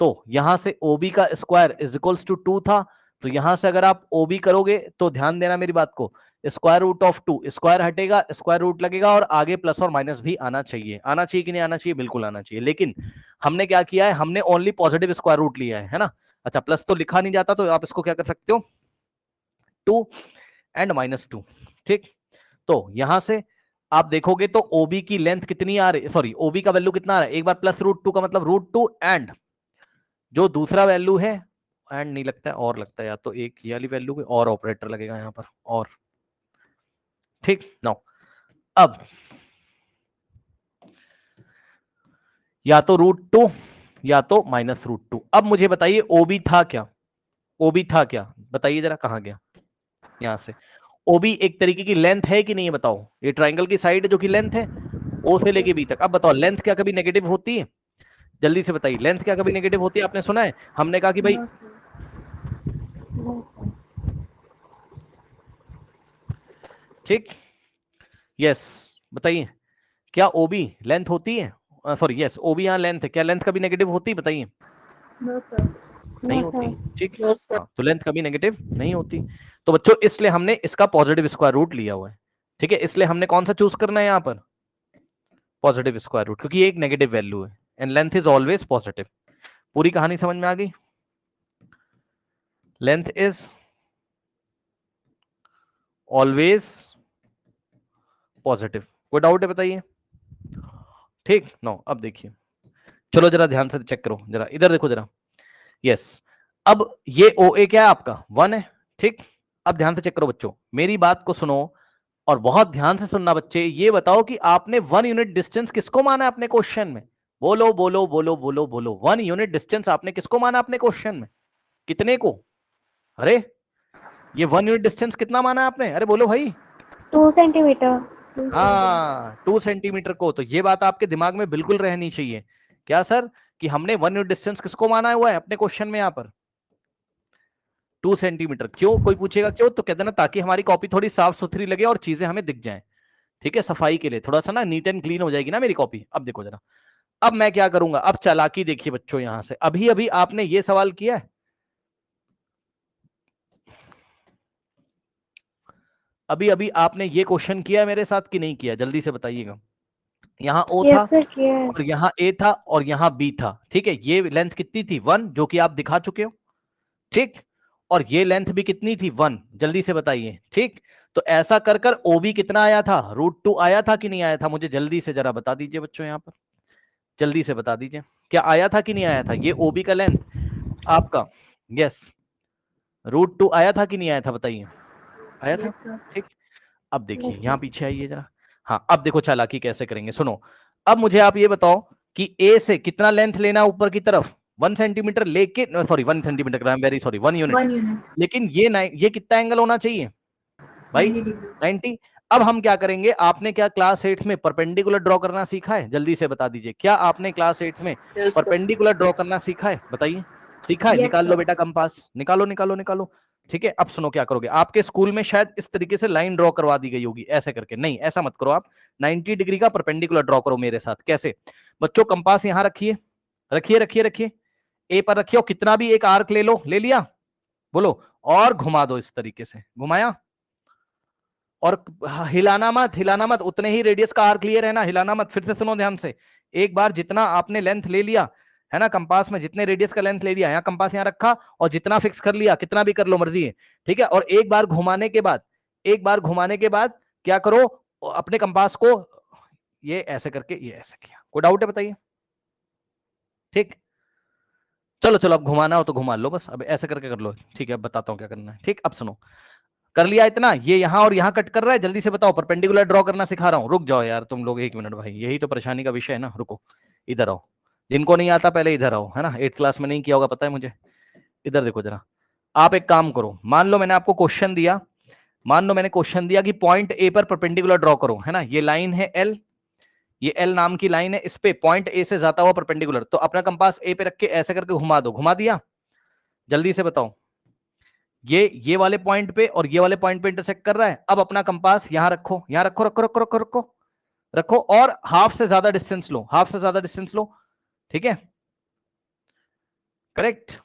Speaker 1: तो यहां से OB का स्क्वायर इज इक्वल्स टू 2 था, तो यहां से अगर आप OB करोगे तो ध्यान देना मेरी बात को, स्क्वायर रूट ऑफ 2, स्क्वायर हटेगा, स्क्वायर रूट लगेगा, और आगे प्लस और माइनस भी आना चाहिए। आना चाहिए कि नहीं आना चाहिए, बिल्कुल आना चाहिए। लेकिन हमने क्या किया है, हमने ओनली पॉजिटिव स्क्वायर रूट लिया है ना। अच्छा, प्लस तो लिखा नहीं जाता, तो आप इसको क्या कर सकते हो, 2 एंड -2, ठीक। तो यहां से आप देखोगे तो OB की लेंथ कितनी आ रही, सॉरी OB का वैल्यू कितना आ रहा है, एक बार +√2 का मतलब √2 एंड जो दूसरा वैल्यू है, एंड नहीं लगता है, और लगता है, या तो एक ये वाली वैल्यू में और ऑपरेटर लगेगा यहां पर, और, ठीक। नाउ अब या तो √2 या तो -√2। अब मुझे बताइए OB था क्या, OB था क्या, बताइए जरा, कहां गया, यहां से OB एक तरीके की लेंथ है कि नहीं, है बताओ, ये ट्राइंगल की साइड जो की लेंथ है O से लेके B तक। अब बताओ लेंथ क्या कभी नेगेटिव होती है, जल्दी से बताइए, लेंथ क्या कभी नेगेटिव होती है, आपने सुना है, हमने कहा कि भाई,
Speaker 2: नो सर, नो सर।
Speaker 1: ठीक, यस, बताइए, क्या OB लेंथ होती है, सॉरी यस OB यहाँ लेंथ है, क्या लेंथ कभी नेगेटिव होती है, बताइए?
Speaker 2: No sir.
Speaker 1: नहीं होती, ठीक। हाँ, तो लेंथ कभी नेगेटिव नहीं होती। तो बच्चों इसलिए हमने इसका पॉजिटिव स्क्वायर रूट लिया हुआ है, ठीक है, इसलिए हमने कौन सा चूज करना है यहाँ पर, पॉजिटिव स्क्वायर रूट, क्योंकि ये एक नेगेटिव वैल्यू है and length is always positive. पूरी कहानी समझ में आ गई, लेंथ इज ऑलवेज पॉजिटिव। कोई डाउट है बताइए, ठीक। नो, अब देखिए, चलो जरा ध्यान से चेक करो, जरा इधर देखो जरा, यस। अब ये OA क्या है आपका, 1 है, ठीक। अब ध्यान से चेक करो बच्चों, मेरी बात को सुनो और बहुत ध्यान से सुनना बच्चे। ये बताओ कि आपने 1 यूनिट डिस्टेंस किसको माना है अपने क्वेश्चन में, बोलो बोलो बोलो बोलो बोलो, 1 यूनिट डिस्टेंस आपने किसको माना अपने क्वेश्चन में, कितने को, अरे ये 1 यूनिट डिस्टेंस कितना माना आपने, अरे बोलो भाई,
Speaker 2: 2 सेंटीमीटर।
Speaker 1: हाँ 2 सेंटीमीटर को। तो ये बात आपके दिमाग में बिल्कुल रहनी चाहिए, क्या सर, कि हमने 1 यूनिट डिस्टेंस किसको माना हुआ है अपने क्वेश्चन में यहाँ पर, 2 सेंटीमीटर। क्यों, कोई पूछेगा क्यों, तो कहते ना ताकि हमारी कॉपी थोड़ी साफ सुथरी लगे और चीजें हमें दिख जाएं, ठीक है, सफाई के लिए थोड़ा सा ना नीट एंड क्लीन हो जाएगी ना मेरी कॉपी। अब देखो जरा, अब मैं क्या करूंगा, अब चालाकी देखिए बच्चों, यहां से अभी अभी आपने ये सवाल किया है, अभी अभी आपने ये क्वेश्चन किया है मेरे साथ कि नहीं किया, जल्दी से बताइएगा। यहाँ O था और यहाँ A था और यहाँ B था, ठीक है, ये लेंथ कितनी थी, 1, जो कि आप दिखा चुके हो, ठीक। और ये लेंथ भी कितनी थी, 1, जल्दी से बताइए, ठीक। तो ऐसा कर कर OB कितना आया था, √2 आया था कि नहीं आया था, मुझे जल्दी से जरा बता दीजिए बच्चों, यहाँ पर जल्दी से बता दीजिए, क्या आया था कि नहीं आया था, ये OB का लेंथ आपका, यस, √2 आया था कि नहीं आया था, बताइए, आया था, ठीक। अब देखिए यहाँ पीछे आइए जरा, हाँ अब देखो चालाकी कैसे करेंगे, सुनो। अब मुझे आप ये बताओ कि A से कितना लेंथ लेना ऊपर की तरफ, 1 सेंटीमीटर, लेकिन sorry 1 centimetre, I am very sorry, 1 unit, लेकिन ये कितना एंगल होना चाहिए भाई, 90। अब हम क्या करेंगे, आपने क्या क्लास 8 में परपेंडिकुलर ड्रॉ करना सीखा है, जल्दी से बता दीजिए, क्या आपने क्लास 8 में परपेंडिकुलर ड्रॉ करना सीखा है, बताइए, सीखा है? निकाल लो बेटा कंपास, निकालो निकालो निकालो, ठीक है। अब सुनो क्या करोगे, आपके स्कूल में शायद इस तरीके से लाइन ड्रॉ करवा दी गई होगी, ऐसे करके, नहीं ऐसा मत करो आप, 90 डिग्री का परपेंडिकुलर ड्रॉ करो मेरे साथ। कैसे बच्चों, कंपास यहां रखिए, रखिए रखिए रखिए, ए पर रखिए, और कितना भी एक आर्क ले लो, ले लिया, बोलो, और घुमा दो इस तरीके से, घुमाया, और हिलाना मत, उतने ही रेडियस का आर्क लिए रहना, हिलाना मत। फिर से सुनो ध्यान से, एक बार जितना आपने लेंथ ले लिया है ना कंपास में, जितने रेडियस का लेंथ ले लिया, यहाँ कंपास यहाँ रखा और जितना फिक्स कर लिया, कितना भी कर लो मर्जी है, ठीक है। और एक बार घुमाने के बाद क्या करो, अपने कंपास को ये ऐसे करके ये ऐसे किया। कोई डाउट है बताइए? ठीक, चलो चलो, अब घुमाना हो तो घुमा लो बस, अब ऐसे करके कर लो, ठीक है। अब बताता हूँ क्या करना है, ठीक। अब सुनो, कर लिया इतना, ये यहां और यहां कट कर रहा है, जल्दी से बताओ, परपेंडिकुलर ड्रॉ करना सिखा रहा हूं। रुक जाओ यार तुम लोग, 1 मिनट भाई, यही तो परेशानी का विषय है ना। रुको, इधर आओ, जिनको नहीं आता पहले इधर आओ, है ना, 8th क्लास में नहीं किया होगा पता है मुझे। इधर देखो जरा, आप एक काम करो, मान लो मैंने आपको क्वेश्चन दिया, कि पॉइंट ए पर परपेंडिकुलर ड्रॉ करो, है ना। ये लाइन है एल, ये एल नाम की लाइन है, इस पे पॉइंट ए से जाता हुआ परपेंडिकुलर, तो अपना कंपास ए पे रख के ऐसे करके घुमा दो। घुमा दिया? जल्दी से बताओ, ये वाले पॉइंट पे और ये वाले पॉइंट पे इंटरसेक्ट कर रहा है। अब अपना कंपास यहां रखो, यहां रखो, रखो रखो रखो रखो रखो, और हाफ से ज्यादा डिस्टेंस लो, हाफ से ज्यादा डिस्टेंस लो, ठीक है, करेक्ट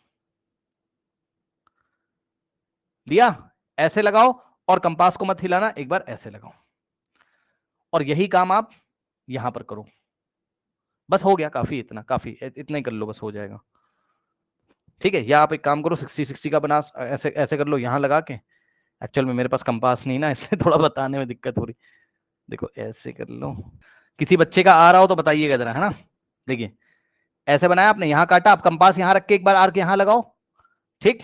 Speaker 1: लिया। ऐसे लगाओ और कंपास को मत हिलाना, एक बार ऐसे लगाओ, और यही काम आप यहां पर करो। बस हो गया, काफी, इतना काफी, इतना ही कर लो, बस हो जाएगा, ठीक है। या आप एक काम करो, 60-60 का बना, ऐसे ऐसे कर लो यहां लगा के। एक्चुअल में मेरे पास कंपास नहीं ना, इसलिए थोड़ा बताने में दिक्कत हो रही। देखो ऐसे कर लो, किसी बच्चे का आ रहा हो तो बताइएगा जरा, है ना। देखिए ऐसे बनाया आपने, यहां काटा, आप कंपास यहां रख के एक बार आर्क यहां लगाओ, ठीक,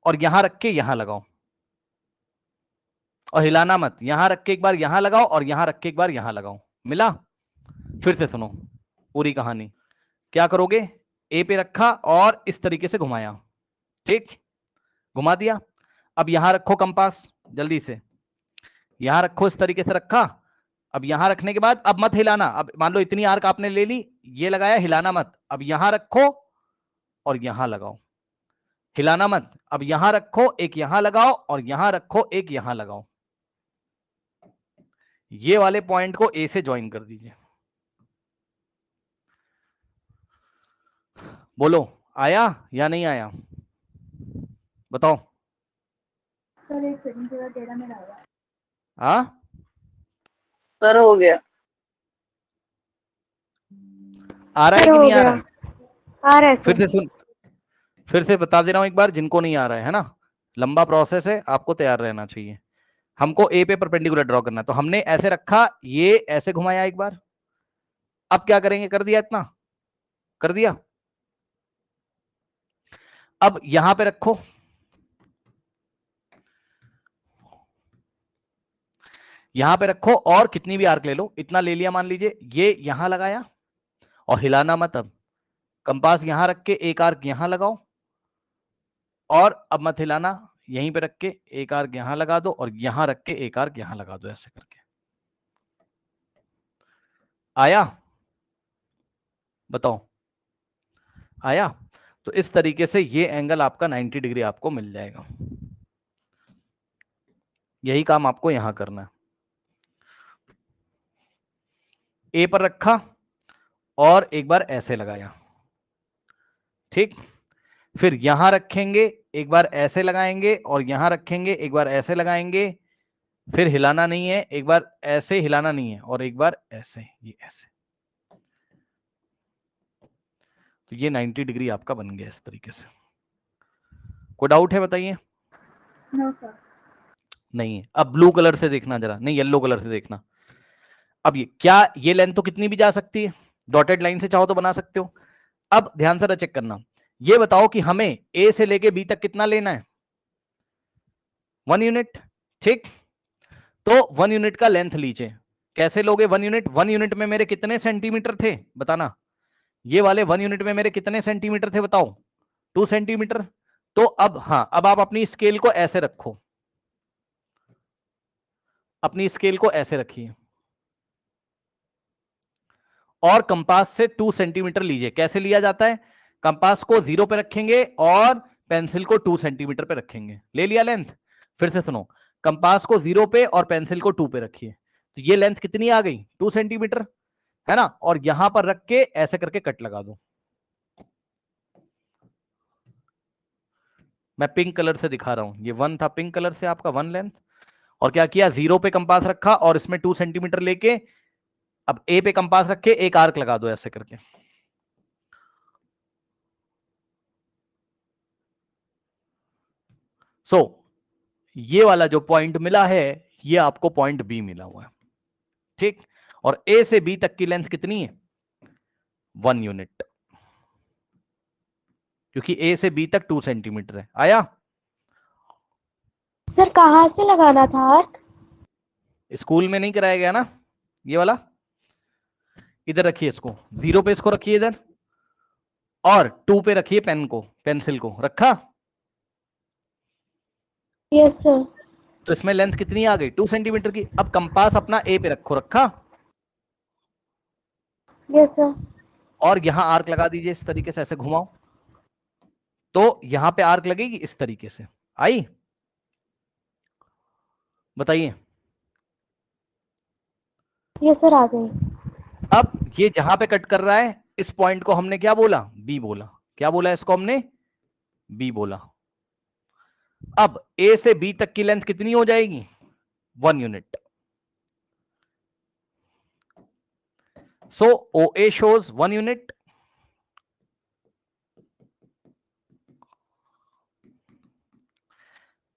Speaker 1: और यहां रख के यहां लगाओ, और हिलाना मत, यहां रख के एक बार यहां लगाओ और यहां रख के एक बार यहां लगाओ। मिला? फिर से सुनो पूरी कहानी, क्या करोगे, ए पे रखा और इस तरीके से घुमाया, ठीक, घुमा दिया। अब यहां रखो कंपास, जल्दी से यहां रखो, इस तरीके से रखा। अब यहां रखने के बाद अब मत हिलाना, अब मान लो इतनी आर्क आपने ले ली, ये लगाया, हिलाना मत। अब यहां रखो और यहां लगाओ, हिलाना मत। अब यहां रखो, एक यहां लगाओ, और यहां रखो, एक यहां लगाओ। ये वाले पॉइंट को ए से ज्वाइन कर दीजिए। बोलो आया या नहीं आया, बताओ।
Speaker 2: सर एक सेकंड, थोड़ा टेढ़ा मेढ़ा हो रहा है।
Speaker 1: हाँ
Speaker 3: सर हो गया।
Speaker 1: आ रहा है
Speaker 2: सर
Speaker 1: कि
Speaker 2: हो
Speaker 1: नहीं आ
Speaker 2: गया,
Speaker 1: रहा है?
Speaker 2: आ रहा है
Speaker 1: फिर
Speaker 2: सर।
Speaker 1: से सुन, फिर से बता दे रहा हूं एक बार, जिनको नहीं आ रहा है ना, लंबा प्रोसेस है, आपको तैयार रहना चाहिए। हमको ए पे परपेंडिकुलर ड्रॉ करना है, तो हमने ऐसे रखा, ये ऐसे घुमाया एक बार। अब क्या करेंगे, कर दिया इतना, कर दिया। अब यहां पे रखो, यहां पे रखो, और कितनी भी आर्क ले लो, इतना ले लिया मान लीजिए, ये यहां लगाया और हिलाना मत। अब कंपास यहां रख के एक आर्क यहां लगाओ, और अब मत हिलाना, यहीं पे रख के एक आर्क यहां लगा दो, और यहां रख के एक आर्क यहां लगा दो, ऐसे करके। आया? बताओ आया? तो इस तरीके से ये एंगल आपका 90 डिग्री आपको मिल जाएगा। यही काम आपको यहां करना है। ए पर रखा और एक बार ऐसे लगाया, ठीक, फिर यहां रखेंगे, एक बार ऐसे लगाएंगे, और यहां रखेंगे, एक बार ऐसे लगाएंगे, फिर हिलाना नहीं है, एक बार ऐसे हिलाना नहीं है, और एक बार ऐसे, ये ऐसे। तो ये 90 डिग्री आपका बन गया इस तरीके से। कोई डाउट है बताइए?
Speaker 2: No sir.
Speaker 1: नहीं है। अब ब्लू कलर से देखना जरा, नहीं येलो कलर से देखना। अब ये क्या, ये लेंथ तो कितनी भी जा सकती है, डॉटेड लाइन से चाहो तो बना सकते हो। अब ध्यान से चेक करना, ये बताओ कि हमें ए से लेके बी तक कितना लेना है, 1 यूनिट, ठीक। तो 1 यूनिट का लेंथ लीजिए। कैसे लोगे 1 यूनिट? 1 यूनिट में मेरे कितने सेंटीमीटर थे बताना, ये वाले 1 यूनिट में मेरे कितने सेंटीमीटर थे बताओ, 2 सेंटीमीटर। तो अब हाँ, अब आप अपनी स्केल को ऐसे रखो, अपनी स्केल को ऐसे रखिए, और कंपास से 2 सेंटीमीटर लीजिए। कैसे लिया जाता है, कंपास को 0 पे रखेंगे और पेंसिल को 2 सेंटीमीटर पे रखेंगे, ले लिया लेंथ। फिर से सुनो, कंपास को 0 पे और पेंसिल को 2 पे रखिए, तो ये लेंथ कितनी आ गई, 2 सेंटीमीटर, है ना। और यहां पर रख के ऐसे करके कट लगा दो, मैं पिंक कलर से दिखा रहा हूं, ये 1 था पिंक कलर से आपका 1 लेंथ, और क्या किया 0 पे कंपास रखा और इसमें 2 सेंटीमीटर लेके अब ए पे कंपास रखे एक आर्क लगा दो ऐसे करके। सो ये वाला जो पॉइंट मिला है ये आपको पॉइंट बी मिला हुआ है, ठीक। और ए से बी तक की लेंथ कितनी है 1 यूनिट, क्योंकि ए से बी तक 2 सेंटीमीटर है। आया?
Speaker 2: सर कहाँ से लगाना था आर्क?
Speaker 1: स्कूल में नहीं कराया गया ना ये वाला? इधर रखिए इसको, 0 पे इसको रखिए इधर, और 2 पे रखिए पेन को, पेंसिल को रखा।
Speaker 2: Yes sir.
Speaker 1: तो इसमें लेंथ कितनी आ गई 2 सेंटीमीटर की। अब कंपास अपना ए पे रखो, रखा,
Speaker 2: यस सर।
Speaker 1: और यहां आर्क लगा दीजिए इस तरीके से, ऐसे घुमाओ तो यहां पे आर्क लगेगी इस तरीके से। आई? बताइए।
Speaker 2: यस सर आ गई।
Speaker 1: अब ये जहां पे कट कर रहा है इस पॉइंट को हमने क्या बोला बी बोला। क्या बोला इसको हमने? बी बोला। अब ए से बी तक की लेंथ कितनी हो जाएगी 1 unit. So O A shows 1 unit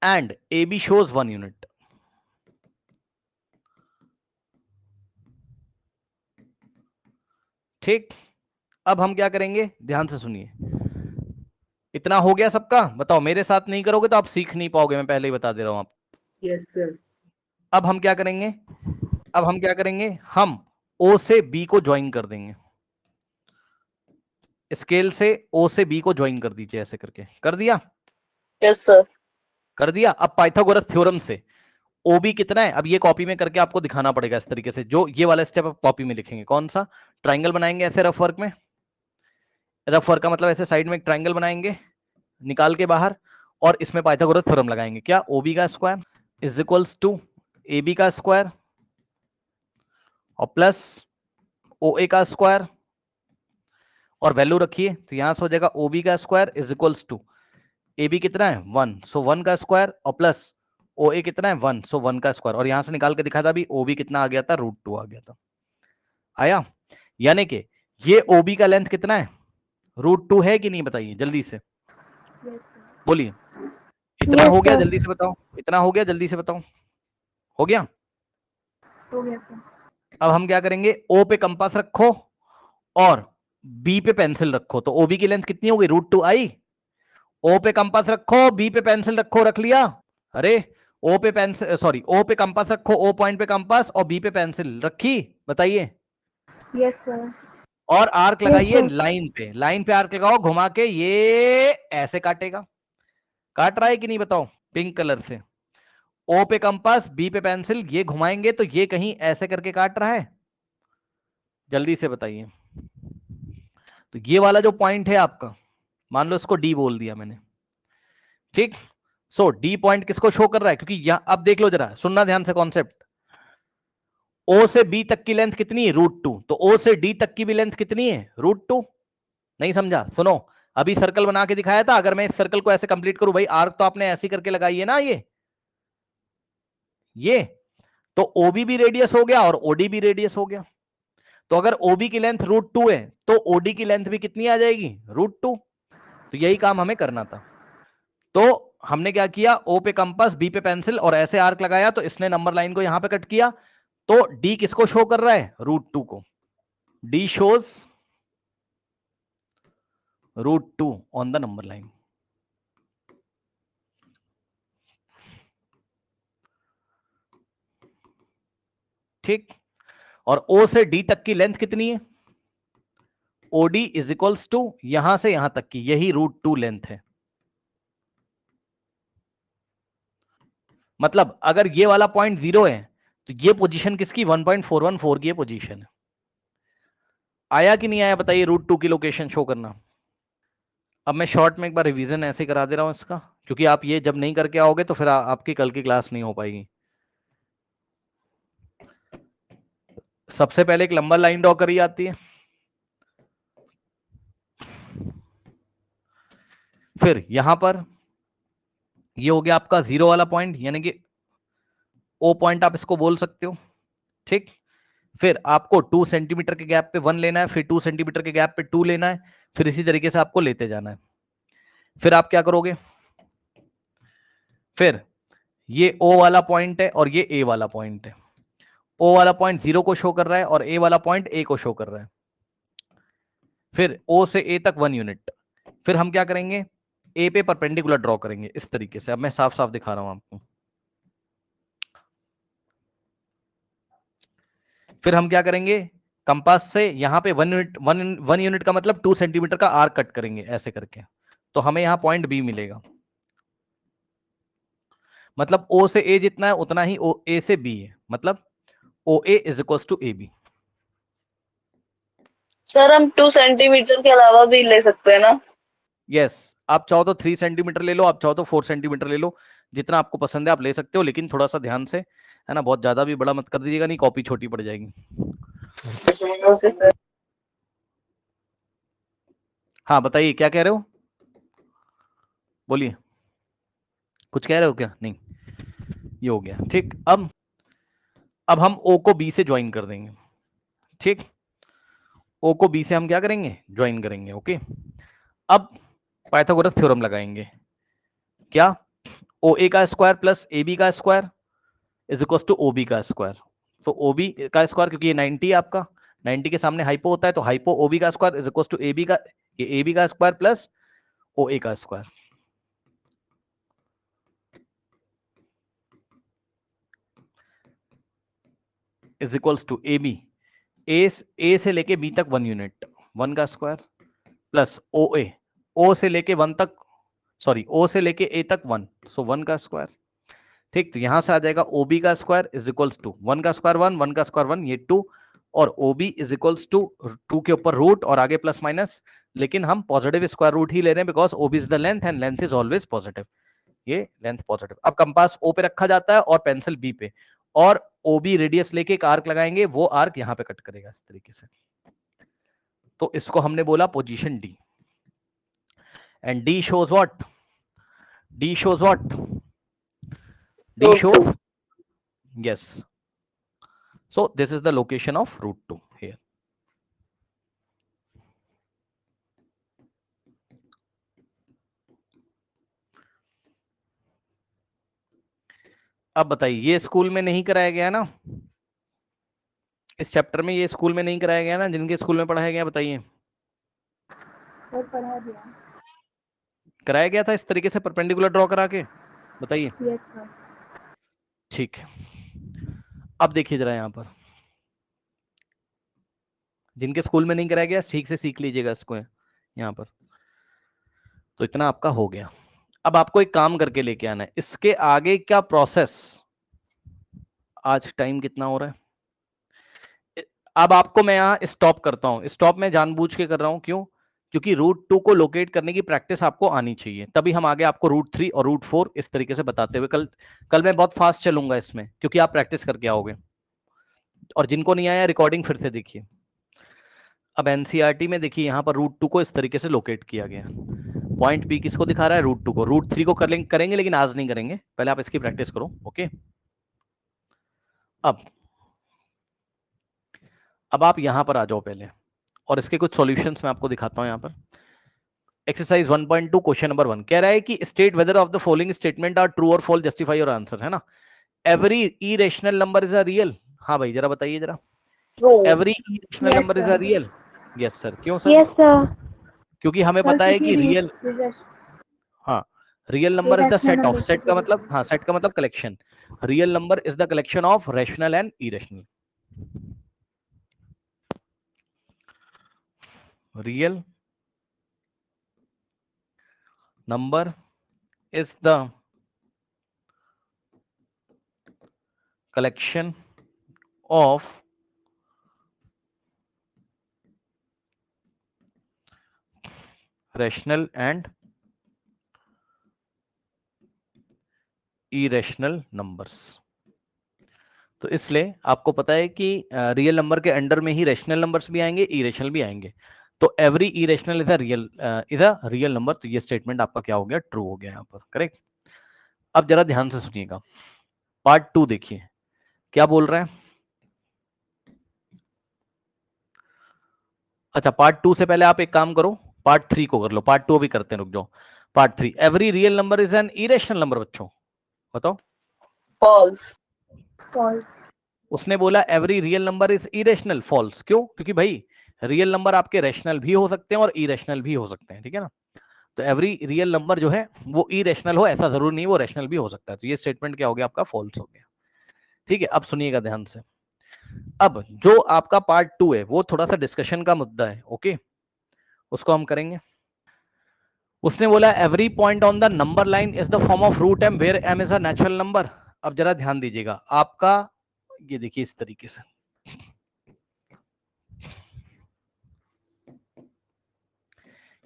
Speaker 1: and AB shows 1 unit. ठीक। अब हम क्या करेंगे, ध्यान से सुनिए। इतना हो गया सबका? बताओ, मेरे साथ नहीं करोगे तो आप सीख नहीं पाओगे, मैं पहले ही बता दे रहा हूं आप।
Speaker 3: Yes sir.
Speaker 1: अब हम क्या करेंगे, अब हम क्या करेंगे, हम O से B को ज्वाइन कर देंगे। स्केल से O से B को ज्वाइन कर दीजिए ऐसे करके। कर दिया?
Speaker 3: Yes sir.
Speaker 1: कर दिया। अब पाइथागोरस थ्योरम से OB कितना है, अब ये कॉपी में करके आपको दिखाना पड़ेगा इस तरीके से। जो ये वाला स्टेप आप कॉपी में लिखेंगे। कौन सा? ट्राइंगल बनाएंगे ऐसे रफ वर्क में। रफ वर्क का मतलब ऐसे साइड में एक ट्राइंगल बनाएंगे निकाल के बाहर, और इसमें पाइथागोरस थ्योरम लगाएंगे। क्या? OB का square is equals to AB का स्क्वायर और प्लस OA का स्क्वायर, और वैल्यू रखिए तो यहां से हो जाएगा OB का square is equals to AB कितना है 1, सो 1 का स्क्वायर, और प्लस OA कितना है 1, सो 1 का स्क्वायर। और यहां से निकाल के दिखा था अभी OB कितना आ गया था √2 आ गया था। आया? यानी कि ये OB का लेंथ कितना है √2 है कि नहीं, बताइए जल्दी से बोलिए। इतना
Speaker 2: Yes,
Speaker 1: हो गया?
Speaker 2: sir.
Speaker 1: जल्दी से बताओ। इतना हो गया? जल्दी से बताओ। हो गया?
Speaker 2: हो गया सर।
Speaker 1: अब हम क्या करेंगे, O पे कंपास रखो और B पे पेंसिल रखो, तो OB की लेंथ कितनी होगी √2 आई। O पे कंपास रखो, B पे पेंसिल रखो, रख लिया? अरे O पे पेंसिल, सॉरी O पे कंपास रखो, O पॉइंट पे कंपास और B पे पेंसिल रखी, बताइए।
Speaker 2: Yes sir.
Speaker 1: और आर्क
Speaker 2: Yes,
Speaker 1: लगाइए
Speaker 2: sir.
Speaker 1: लाइन पे, लाइन पे आर्क लगाओ घुमा के, ये ऐसे काटेगा। काट रहा है कि नहीं बताओ, पिंक कलर से। O पे कंपास, B पे पेंसिल, ये घुमाएंगे तो ये कहीं ऐसे करके काट रहा है, जल्दी से बताइए। तो ये वाला जो पॉइंट है आपका, मान लो इसको D बोल दिया मैंने, ठीक। सो D पॉइंट किसको शो कर रहा है, क्योंकि यहां अब देख लो जरा, सुनना ध्यान से कॉन्सेप्ट। O से B तक की लेंथ कितनी है √2, तो O से D तक की भी लेंथ कितनी है √2। नहीं समझा? सुनो, अभी सर्कल बना के दिखाया था, अगर मैं इस सर्कल को ऐसे कंप्लीट करूं, भाई आर्क तो आपने ऐसे करके लगाई है ना, ये तो OB भी रेडियस हो गया और OD भी रेडियस हो गया। तो अगर OB की लेंथ √2 है तो OD की लेंथ भी कितनी आ जाएगी √2। तो यही काम हमें करना था। तो हमने क्या किया, O पे कंपास, B पे पेंसिल और ऐसे आर्क लगाया, तो इसने नंबर लाइन को यहां पे कट किया। तो D किसको शो कर रहा है √2 को। D shows √2 on the number line. ठीक। और O से D तक की लेंथ कितनी है, OD इज इक्वल्स टू यहां से यहां तक की यही √2 लेंथ है। मतलब अगर ये वाला पॉइंट 0 है तो ये पोजीशन किसकी 1.414 की पोजीशन है। आया कि नहीं आया बताइए √2 की लोकेशन शो करना। अब मैं शॉर्ट में एक बार रिवीजन ऐसे करा दे रहा हूं इसका, क्योंकि आप ये जब नहीं करके आओगे तो फिर आपकी कल की क्लास नहीं हो पाएगी। सबसे पहले एक लंबा लाइन ड्रॉ करी जाती है, फिर यहां पर ये हो गया आपका 0 वाला पॉइंट, यानी कि ओ पॉइंट आप इसको बोल सकते हो, ठीक। फिर आपको 2 सेंटीमीटर के गैप पे 1 लेना है, फिर 2 सेंटीमीटर के गैप पे 2 लेना है, फिर इसी तरीके से आपको लेते जाना है। फिर आप क्या करोगे, फिर ये ओ वाला पॉइंट है और ये ए वाला पॉइंट है। ओ वाला पॉइंट 0 को शो कर रहा है और ए वाला पॉइंट ए को शो कर रहा है। फिर ओ से ए तक 1 यूनिट। फिर हम क्या करेंगे, ए पे परपेंडिकुलर ड्रॉ करेंगे इस तरीके से। अब मैं साफ साफ दिखा रहा हूं आपको। फिर हम क्या करेंगे, कंपास से यहां पे 1 यूनिट का मतलब 2 सेंटीमीटर का आर्क कट करेंगे ऐसे करके, तो हमें यहां पॉइंट बी मिलेगा। मतलब ओ से ए जितना है उतना ही ओ ए से बी है, मतलब O A is equal to A B.
Speaker 3: Sir हम 2 सेंटीमीटर के अलावा भी ले सकते हैं ना?
Speaker 1: यस, आप चाहो तो 3 सेंटीमीटर ले लो, आप चाहो तो 4 सेंटीमीटर ले लो, जितना आपको पसंद है आप ले सकते हो, लेकिन थोड़ा सा ध्यान से, है ना, बहुत ज्यादा भी बड़ा मत कर दीजिएगा, नहीं कॉपी छोटी पड़ जाएगी।
Speaker 3: सर
Speaker 1: हाँ बताइए क्या कह रहे हो, बोलिए, कुछ कह रहे हो क्या? नहीं, ये हो गया, ठीक। अब हम ओ को बी से ज्वाइन कर देंगे, ठीक। ओ को बी से हम क्या करेंगे, ज्वाइन करेंगे, ओके। अब पाइथागोरस थ्योरम लगाएंगे, क्या, ओ ए का स्क्वायर प्लस ए बी का square is equal to O B का स्क्वायर। तो ओ बी का स्क्वायर, क्योंकि ये 90 है आपका, 90 के सामने हाइपो होता है, तो हाइपो ओ बी का square is equal to A B का, ये ए बी का स्क्वायर प्लस ओ ए का square. Is equals to A B, A से लेके बी तक 1 यूनिट, 1 का स्क्वायर प्लस ओ ए, ओ से लेके 1 तक, सॉरी ओ से लेके ए तक 1, सो 1 का स्क्वायर, ठीक। तो यहां से आ जाएगा ओ बी का स्क्वायर इज इक्वल्स टू 1 का स्क्वायर 1, 1 का स्क्वायर 1, ये 2, और O B is equals to 2 के ऊपर रूट और आगे प्लस माइनस, लेकिन हम पॉजिटिव स्क्वायर रूट ही ले रहे हैं because O B is the length and length is always positive, ये लेंथ पॉजिटिव। अब कंपास ओ पे रखा जाता है और पेंसिल बी पे, और ओ बी रेडियस लेके एक आर्क लगाएंगे, वो आर्क यहां पे कट करेगा इस तरीके से, तो इसको हमने बोला position D. And D shows what, D shows what, D shows, yes, so this is the location of root 2 here. अब बताइए, ये स्कूल में नहीं कराया गया ना, इस चैप्टर में ये स्कूल में नहीं कराया गया ना, जिनके स्कूल में पढ़ाया गया बताइए।
Speaker 2: सर पढ़ा दिया।
Speaker 1: कराया गया था इस तरीके से परपेंडिकुलर ड्रॉ करा के, बताइए।
Speaker 2: Yes sir.
Speaker 1: ठीक है, अब देखिए जरा यहाँ पर, जिनके स्कूल में नहीं कराया गया ठीक से सीख लीजिएगा इसको यहाँ पर। तो इतना आपका हो गया। अब आपको एक काम करके लेके आना है, इसके आगे क्या प्रोसेस, आज टाइम कितना हो रहा है, अब आपको मैं यहाँ स्टॉप करता हूँ, स्टॉप मैं जानबूझ के कर रहा हूँ, क्यों, क्योंकि रूट 2 को लोकेट करने की प्रैक्टिस आपको आनी चाहिए, तभी हम आगे आपको रूट 3 और रूट 4 इस तरीके से बताते हुए, कल मैं बहुत फास्ट चलूंगा इसमें, क्योंकि आप प्रैक्टिस करके आओगे, और जिनको नहीं आया रिकॉर्डिंग फिर से देखिए। अब एनसीईआरटी में देखिए यहाँ पर रूट 2 को इस तरीके से लोकेट किया गया, पॉइंट पी किसको दिखा रहा है, रूट 2 को, रूट 3 को करेंगे लेकिन आज नहीं करेंगे, पहले आप इसकी प्रैक्टिस करो, ओके। अब आप यहां पर आ जाओ पहले, और इसके कुछ सॉल्यूशंस मैं आपको दिखाता हूं। यहां पर एक्सरसाइज 1.2 क्वेश्चन नंबर 1 कह रहा है कि state whether of the following statement are true और फॉल्स, जस्टिफाई योर आंसर, है ना। Every irrational number is a real, हाँ भाई जरा बताइए जरा, every irrational number is a real, yes sir, क्यों सर?
Speaker 2: Yes sir.
Speaker 1: क्योंकि हमें पता है कि रियल, हाँ, real number is the set of, set का मतलब, हाँ सेट का मतलब collection, real number is the collection of rational and irrational, real number is the collection of rational and irrational numbers। तो इसलिए आपको पता है कि रियल नंबर के अंडर में ही रैशनल नंबर्स भी आएंगे, इरेशनल भी आएंगे, तो every irrational is a real number, तो ये स्टेटमेंट आपका क्या हो गया, ट्रू हो गया यहाँ पर, करेक्ट। अब जरा ध्यान से सुनिएगा, पार्ट 2 देखिए क्या बोल रहे हैं। अच्छा, पार्ट 2 से पहले आप एक काम करो, पार्ट 3 को कर लो, पार्ट 2 अभी करते हैं, रुक जाओ। Part 3, every real number is an irrational number. बच्चों बताओ।
Speaker 3: फॉल्स।
Speaker 2: फॉल्स।
Speaker 1: उसने बोला every real number is irrational. False. क्यों? क्योंकि भाई रियल नंबर आपके रैशनल भी हो सकते हैं और इरेशनल भी हो सकते हैं, ठीक है ना। तो एवरी रियल नंबर जो है वो इरेशनल हो ऐसा जरूर नहीं, वो रैशनल भी हो सकता है। तो ये स्टेटमेंट क्या हो गया आपका? फॉल्स हो गया। ठीक है, अब सुनिएगा ध्यान से। अब जो आपका पार्ट 2 है वो थोड़ा सा डिस्कशन का मुद्दा है, ओके, उसको हम करेंगे। उसने बोला every point on the number line is the form of root m where m is a natural number. अब जरा ध्यान दीजिएगा, आपका ये देखिए इस तरीके से,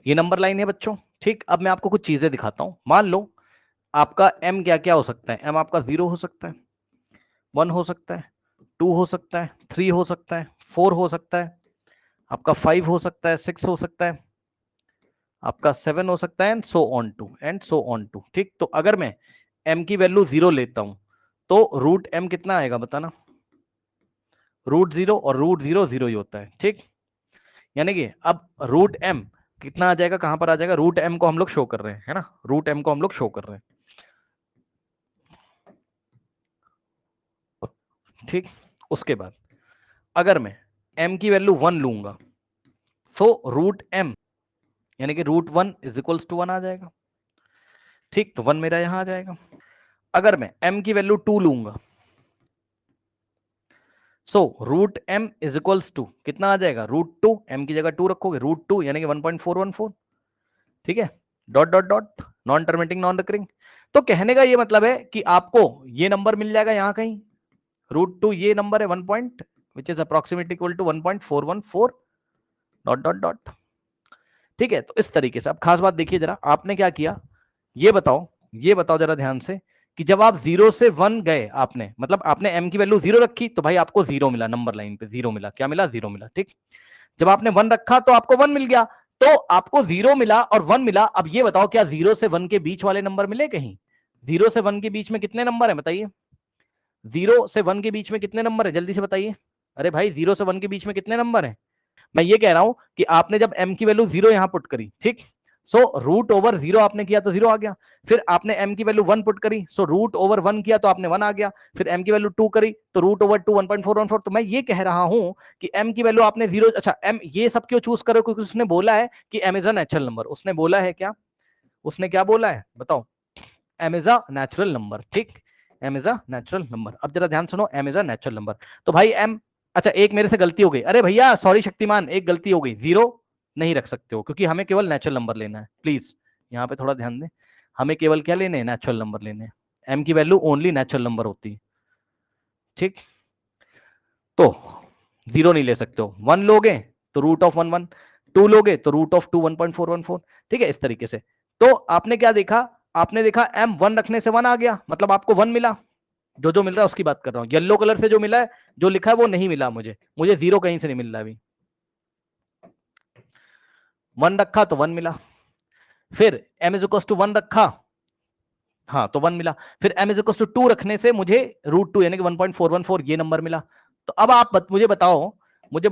Speaker 1: ये नंबर लाइन है बच्चों, ठीक। अब मैं आपको कुछ चीजें दिखाता हूं। मान लो आपका m क्या क्या हो सकता है। m आपका 0 हो सकता है, 1 हो सकता है, 2 हो सकता है, 3 हो सकता है, 4 हो सकता है, आपका 5 हो सकता है, 6 हो सकता है, आपका 7 हो सकता है, and so on too, and so on too. ठीक, तो अगर मैं m की वैल्यू 0 लेता हूं तो रूट m कितना आएगा बताना? रूट 0, और रूट 0 0 ही होता है, ठीक। यानी कि अब रूट m कितना आ जाएगा, कहां पर आ जाएगा? रूट m को हम लोग शो कर रहे हैं, है ना, रूट m को हम लोग शो कर रहे हैं, ठीक। उसके बाद अगर मैं m की वैल्यू 1 लूंगा तो रूट m यानी कि रूट 1 इज इक्वल्स टू 1 आ जाएगा, ठीक। तो 1 मेरा यहां आ जाएगा। अगर मैं m की वैल्यू 2 लूंगा so root m is equals to कितना आ जाएगा? रूट 2, m की जगह 2 रखोगे, रूट 2 यानी कि 1.414, ठीक है। Dot dot dot, non terminating non recurring. तो कहने का ये मतलब है कि आपको ये नंबर मिल जाएगा यहां कहीं, रूट 2 ये नंबर है 1 point which is approximately equal to 1.414 dot dot dot, ठीक है। तो इस तरीके से अब खास बात देखिए जरा, आपने क्या किया ये बताओ, ये बताओ जरा ध्यान से कि जब आप 0 से 1 गए, आपने मतलब आपने m की वैल्यू 0 रखी तो भाई आपको 0 मिला, नंबर लाइन पे 0 मिला। क्या मिला? 0 मिला, ठीक। जब आपने 1 रखा तो आपको 1 मिल गया, तो आपको 0 मिला और 1 मिला। अब ये बताओ क्या 0 से 1 के बीच वाले नंबर मिले कहीं? 0 से 1 के बीच में कितने नंबर है बताइए? 0 से 1 के बीच में कितने नंबर है जल्दी से बताइए? अरे भाई 0 से 1 के बीच में कितने नंबर है? मैं ये कह रहा हूं कि आपने जब m की वैल्यू 0 यहां पुट करी, ठीक, सो रूट ओवर 0 आपने किया तो 0 आ गया। फिर आपने m की वैल्यू 1 पुट करी, सो रूट ओवर 1 किया तो आपने 1 आ गया। फिर m की वैल्यू 2 करी तो रूट ओवर 2 1.414। तो मैं ये कह रहा हूं कि m की वैल्यू आपने 0, अच्छा m ये सब क्यों चूज करो? क्योंकि उसने बोला है कि m is a natural number. उसने बोला है क्या? उसने क्या बोला है बताओ? m is a natural number, ठीक। m is a natural number. अब जरा ध्यान सुनो, m is a natural number. तो भाई m, अच्छा एक मेरे से गलती हो गई, अरे भैया सॉरी शक्तिमान, एक गलती हो गई, 0 नहीं रख सकते हो क्योंकि हमें केवल नेचुरल नंबर लेना है। प्लीज यहाँ पे थोड़ा ध्यान दें, हमें केवल क्या लेने हैं? नेचुरल नंबर लेने हैं। m की वैल्यू ओनली नेचुरल नंबर होती है, ठीक। तो 0 नहीं ले सकते हो। 1 लोगे तो रूट ऑफ 1 1, 2 लोगे तो रूट ऑफ 2 1.414, ठीक है, इस तरीके से। तो आपने क्या देखा? आपने देखा m 1 रखने से 1 आ गया, मतलब आपको 1 मिला। जो जो मिल रहा है उसकी बात कर रहा हूं, येलो कलर से जो मिला है, जो लिखा है वो नहीं मिला मुझे, मुझे 0 कहीं से नहीं मिल रहा अभी। 1 रखा तो 1 मिला, फिर m इज इक्वल टू 1 रखा, हाँ तो 1 मिला। फिर m इज इक्वल टू 2 रखने से मुझे रूट 2 यानी कि 1.414 ये नंबर मिला। तो अब आप मुझे बताओ, मुझे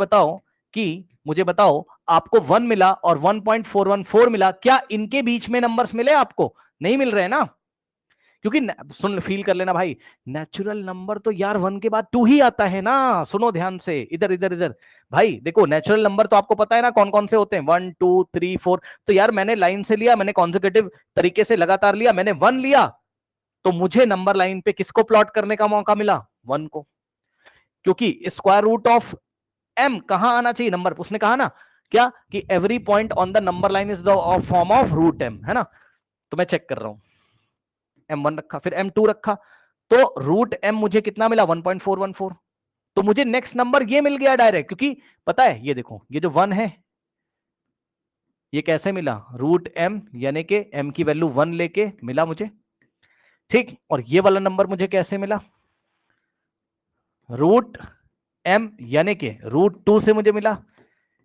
Speaker 1: बताओ आपको 1 मिला और 1.414 मिला, क्या इनके बीच में नंबर्स मिले आपको? नहीं मिल रहे हैं ना, क्योंकि सुन फील कर लेना भाई, नेचुरल नंबर तो यार 1 के बाद 2 ही आता है ना। सुनो ध्यान से, इधर इधर इधर भाई देखो, नेचुरल नंबर तो आपको पता है ना कौन कौन से होते हैं, 1 2 3 4। तो यार मैंने लाइन से लिया, मैंने कॉन्जिक्यूटिव तरीके से लगातार लिया, मैंने 1 लिया तो मुझे नंबर लाइन पे किसको प्लॉट करने का मौका मिला? 1 को, क्योंकि स्क्वायर रूट ऑफ m कहां आना चाहिए नंबर? उसने कहा ना क्या कि every point on the number line is the form of root m, है ना। तो मैं चेक कर रहा हूं, m1 रखा, फिर m2 रखा, तो रूट m मुझे कितना मिला? 1.414। तो मुझे नेक्स्ट नंबर ये मिल गया डायरेक्ट, क्योंकि पता है ये देखो, ये जो 1 है ये कैसे मिला? रूट m यानी कि m की वैल्यू 1 लेके मिला मुझे, ठीक। और ये वाला नंबर मुझे कैसे मिला? रूट m यानी कि रूट 2 से मुझे मिला,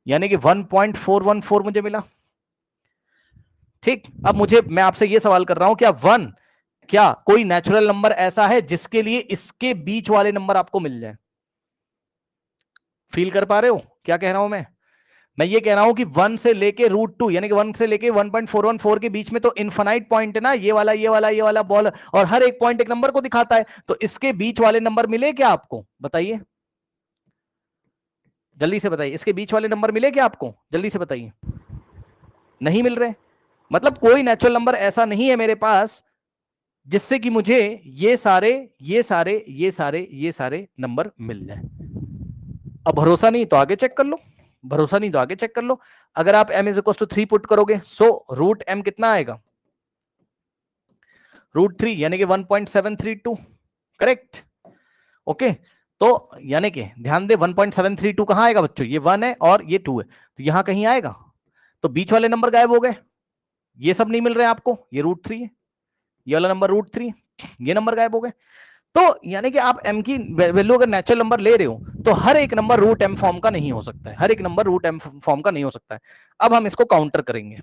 Speaker 1: यानी कि 1.414 मुझे मिला, ठीक। अब मुझे, मैं आपसे ये सवाल कर रहा हूं, क्या 1 क्या कोई नेचुरल नंबर ऐसा है जिसके लिए इसके बीच वाले नंबर आपको मिल जाए? फील कर पा रहे हो क्या कह रहा हूं मैं ये कह रहा हूं कि 1 से लेके √2 यानी कि 1 से लेके 1.414 के बीच में तो इनफाइनाइट पॉइंट है ना, ये वाला ये वाला ये वाला बॉल, और हर एक पॉइंट एक नंबर को दिखाता है, तो इसके बीच वाले नंबर मिले क्या आपको? बताइए जल्दी से बताइए, इसके बीच वाले नंबर मिले क्या आपको? जल्दी से बताइए। नहीं मिल रहे, मतलब कोई नेचुरल नंबर ऐसा नहीं है मेरे पास जिससे कि मुझे ये सारे ये सारे ये सारे ये सारे नंबर मिल जाए। अब भरोसा नहीं तो आगे चेक कर लो, भरोसा नहीं तो आगे चेक कर लो। अगर आप m इज इक्वल टू 3 पुट करोगे, सो √m कितना आएगा? √3 यानी कि 1.732, करेक्ट? ओके, तो यानी कि ध्यान दे 1.732 कहां आएगा बच्चों? ये 1 है और ये 2 है, तो यहां कहीं आएगा, तो बीच वाले नंबर गायब हो गए, ये सब नहीं मिल रहे आपको, ये √3 है, ये वाला नंबर √3, ये नंबर गायब हो गए। तो यानी कि आप m की वैल्यू अगर नेचुरल नंबर ले रहे हो तो हर एक नंबर √m फॉर्म का नहीं हो सकता है, हर एक नंबर √m फॉर्म का नहीं हो सकता है। अब हम इसको काउंटर करेंगे,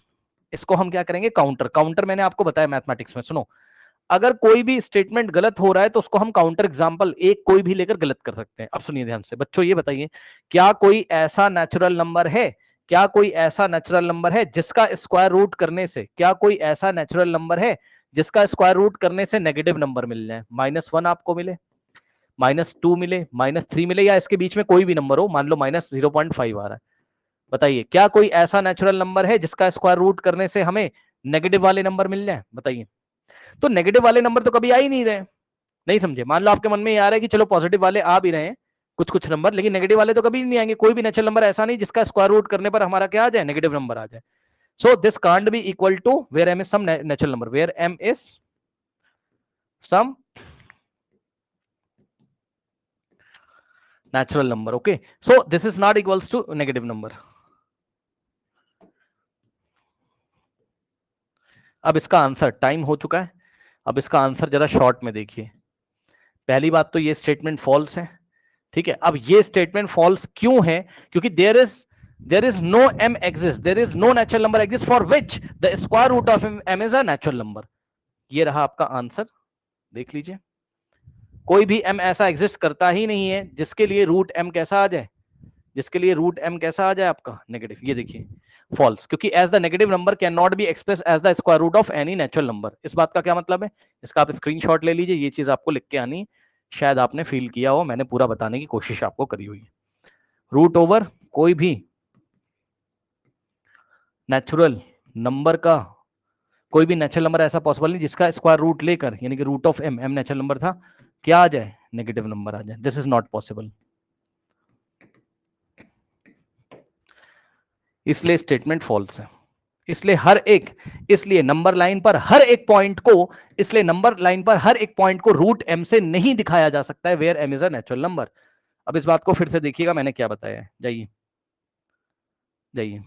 Speaker 1: इसको हम क्या करेंगे? काउंटर। काउंटर मैंने आपको बताया मैथमेटिक्स में, सुनो, अगर कोई भी स्टेटमेंट गलत हो रहा है तो उसको हम काउंटर एग्जांपल एक कोई भी लेकर गलत कर सकते हैं। अब सुनिए ध्यान से बच्चों, ये बताइए क्या कोई ऐसा नेचुरल नंबर है, क्या कोई ऐसा नेचुरल नंबर है जिसका स्क्वायर रूट करने से, क्या कोई ऐसा नेचुरल नंबर है जिसका स्क्वायर रूट करने से नेगेटिव नंबर मिल जाए? -1 आपको मिले, -2 मिले, -3 मिले, या इसके बीच में कोई भी नंबर हो, मान लो -0.5 आ रहा है। बताइए क्या कोई ऐसा नेचुरल नंबर है जिसका स्क्वायर रूट करने से हमें नेगेटिव वाले नंबर मिल जाए? बताइए। तो नेगेटिव वाले नंबर तो कभी आ ही नहीं रहे, नहीं समझे? मान लो आपके मन में ये आ रहा है कि चलो पॉजिटिव वाले आ भी रहे हैं कुछ कुछ नंबर, लेकिन नेगेटिव वाले तो कभी नहीं आएंगे। कोई भी नेचुरल नंबर ऐसा नहीं जिसका स्क्वायर रूट करने पर हमारा क्या आ जाए? नेगेटिव नंबर आ जाए। So this can't be equal to where m is some natural number, where m is some natural number. Okay, so this is not equals to negative number. अब इसका आंसर, टाइम हो चुका है, अब इसका answer जरा शॉर्ट में देखिए। पहली बात तो ये स्टेटमेंट फॉल्स है, ठीक है? अब ये स्टेटमेंट फॉल्स क्यों है? क्योंकि there is no m exist, there is no natural number exist for which the square root of m is a natural number. ये रहा आपका आंसर, देख लीजिए। कोई भी m ऐसा एग्जिस्ट करता ही नहीं है जिसके लिए √m कैसा आ जाए, जिसके लिए √m कैसा आ जाए आपका? नेगेटिव। ये देखिए फॉल्स, क्योंकि as the negative number can not be express as the square root of any natural number. इस बात का क्या मतलब है? इसका आप स्क्रीनशॉट ले लीजिए, ये चीज आपको लिख के आनी, शायद आपने फील किया हो, मैंने पूरा बताने की कोशिश आपको करी हुई है। रूट ओवर कोई भी नेचुरल नंबर का, कोई भी नेचुरल नंबर ऐसा पॉसिबल नहीं जिसका स्क्वायर रूट लेकर, यानी कि root of m, m natural number था, क्या आ जाए? नेगेटिव नंबर आ जाए। दिस इज नॉट पॉसिबल, इसलिए स्टेटमेंट फॉल्स है। इसलिए नंबर लाइन पर हर एक पॉइंट को, इसलिए नंबर लाइन पर हर एक पॉइंट को √m से नहीं दिखाया जा सकता है where m is a natural number. अब इस बात को फिर से देखिएगा मैंने क्या बताया है, जाइए जाइए।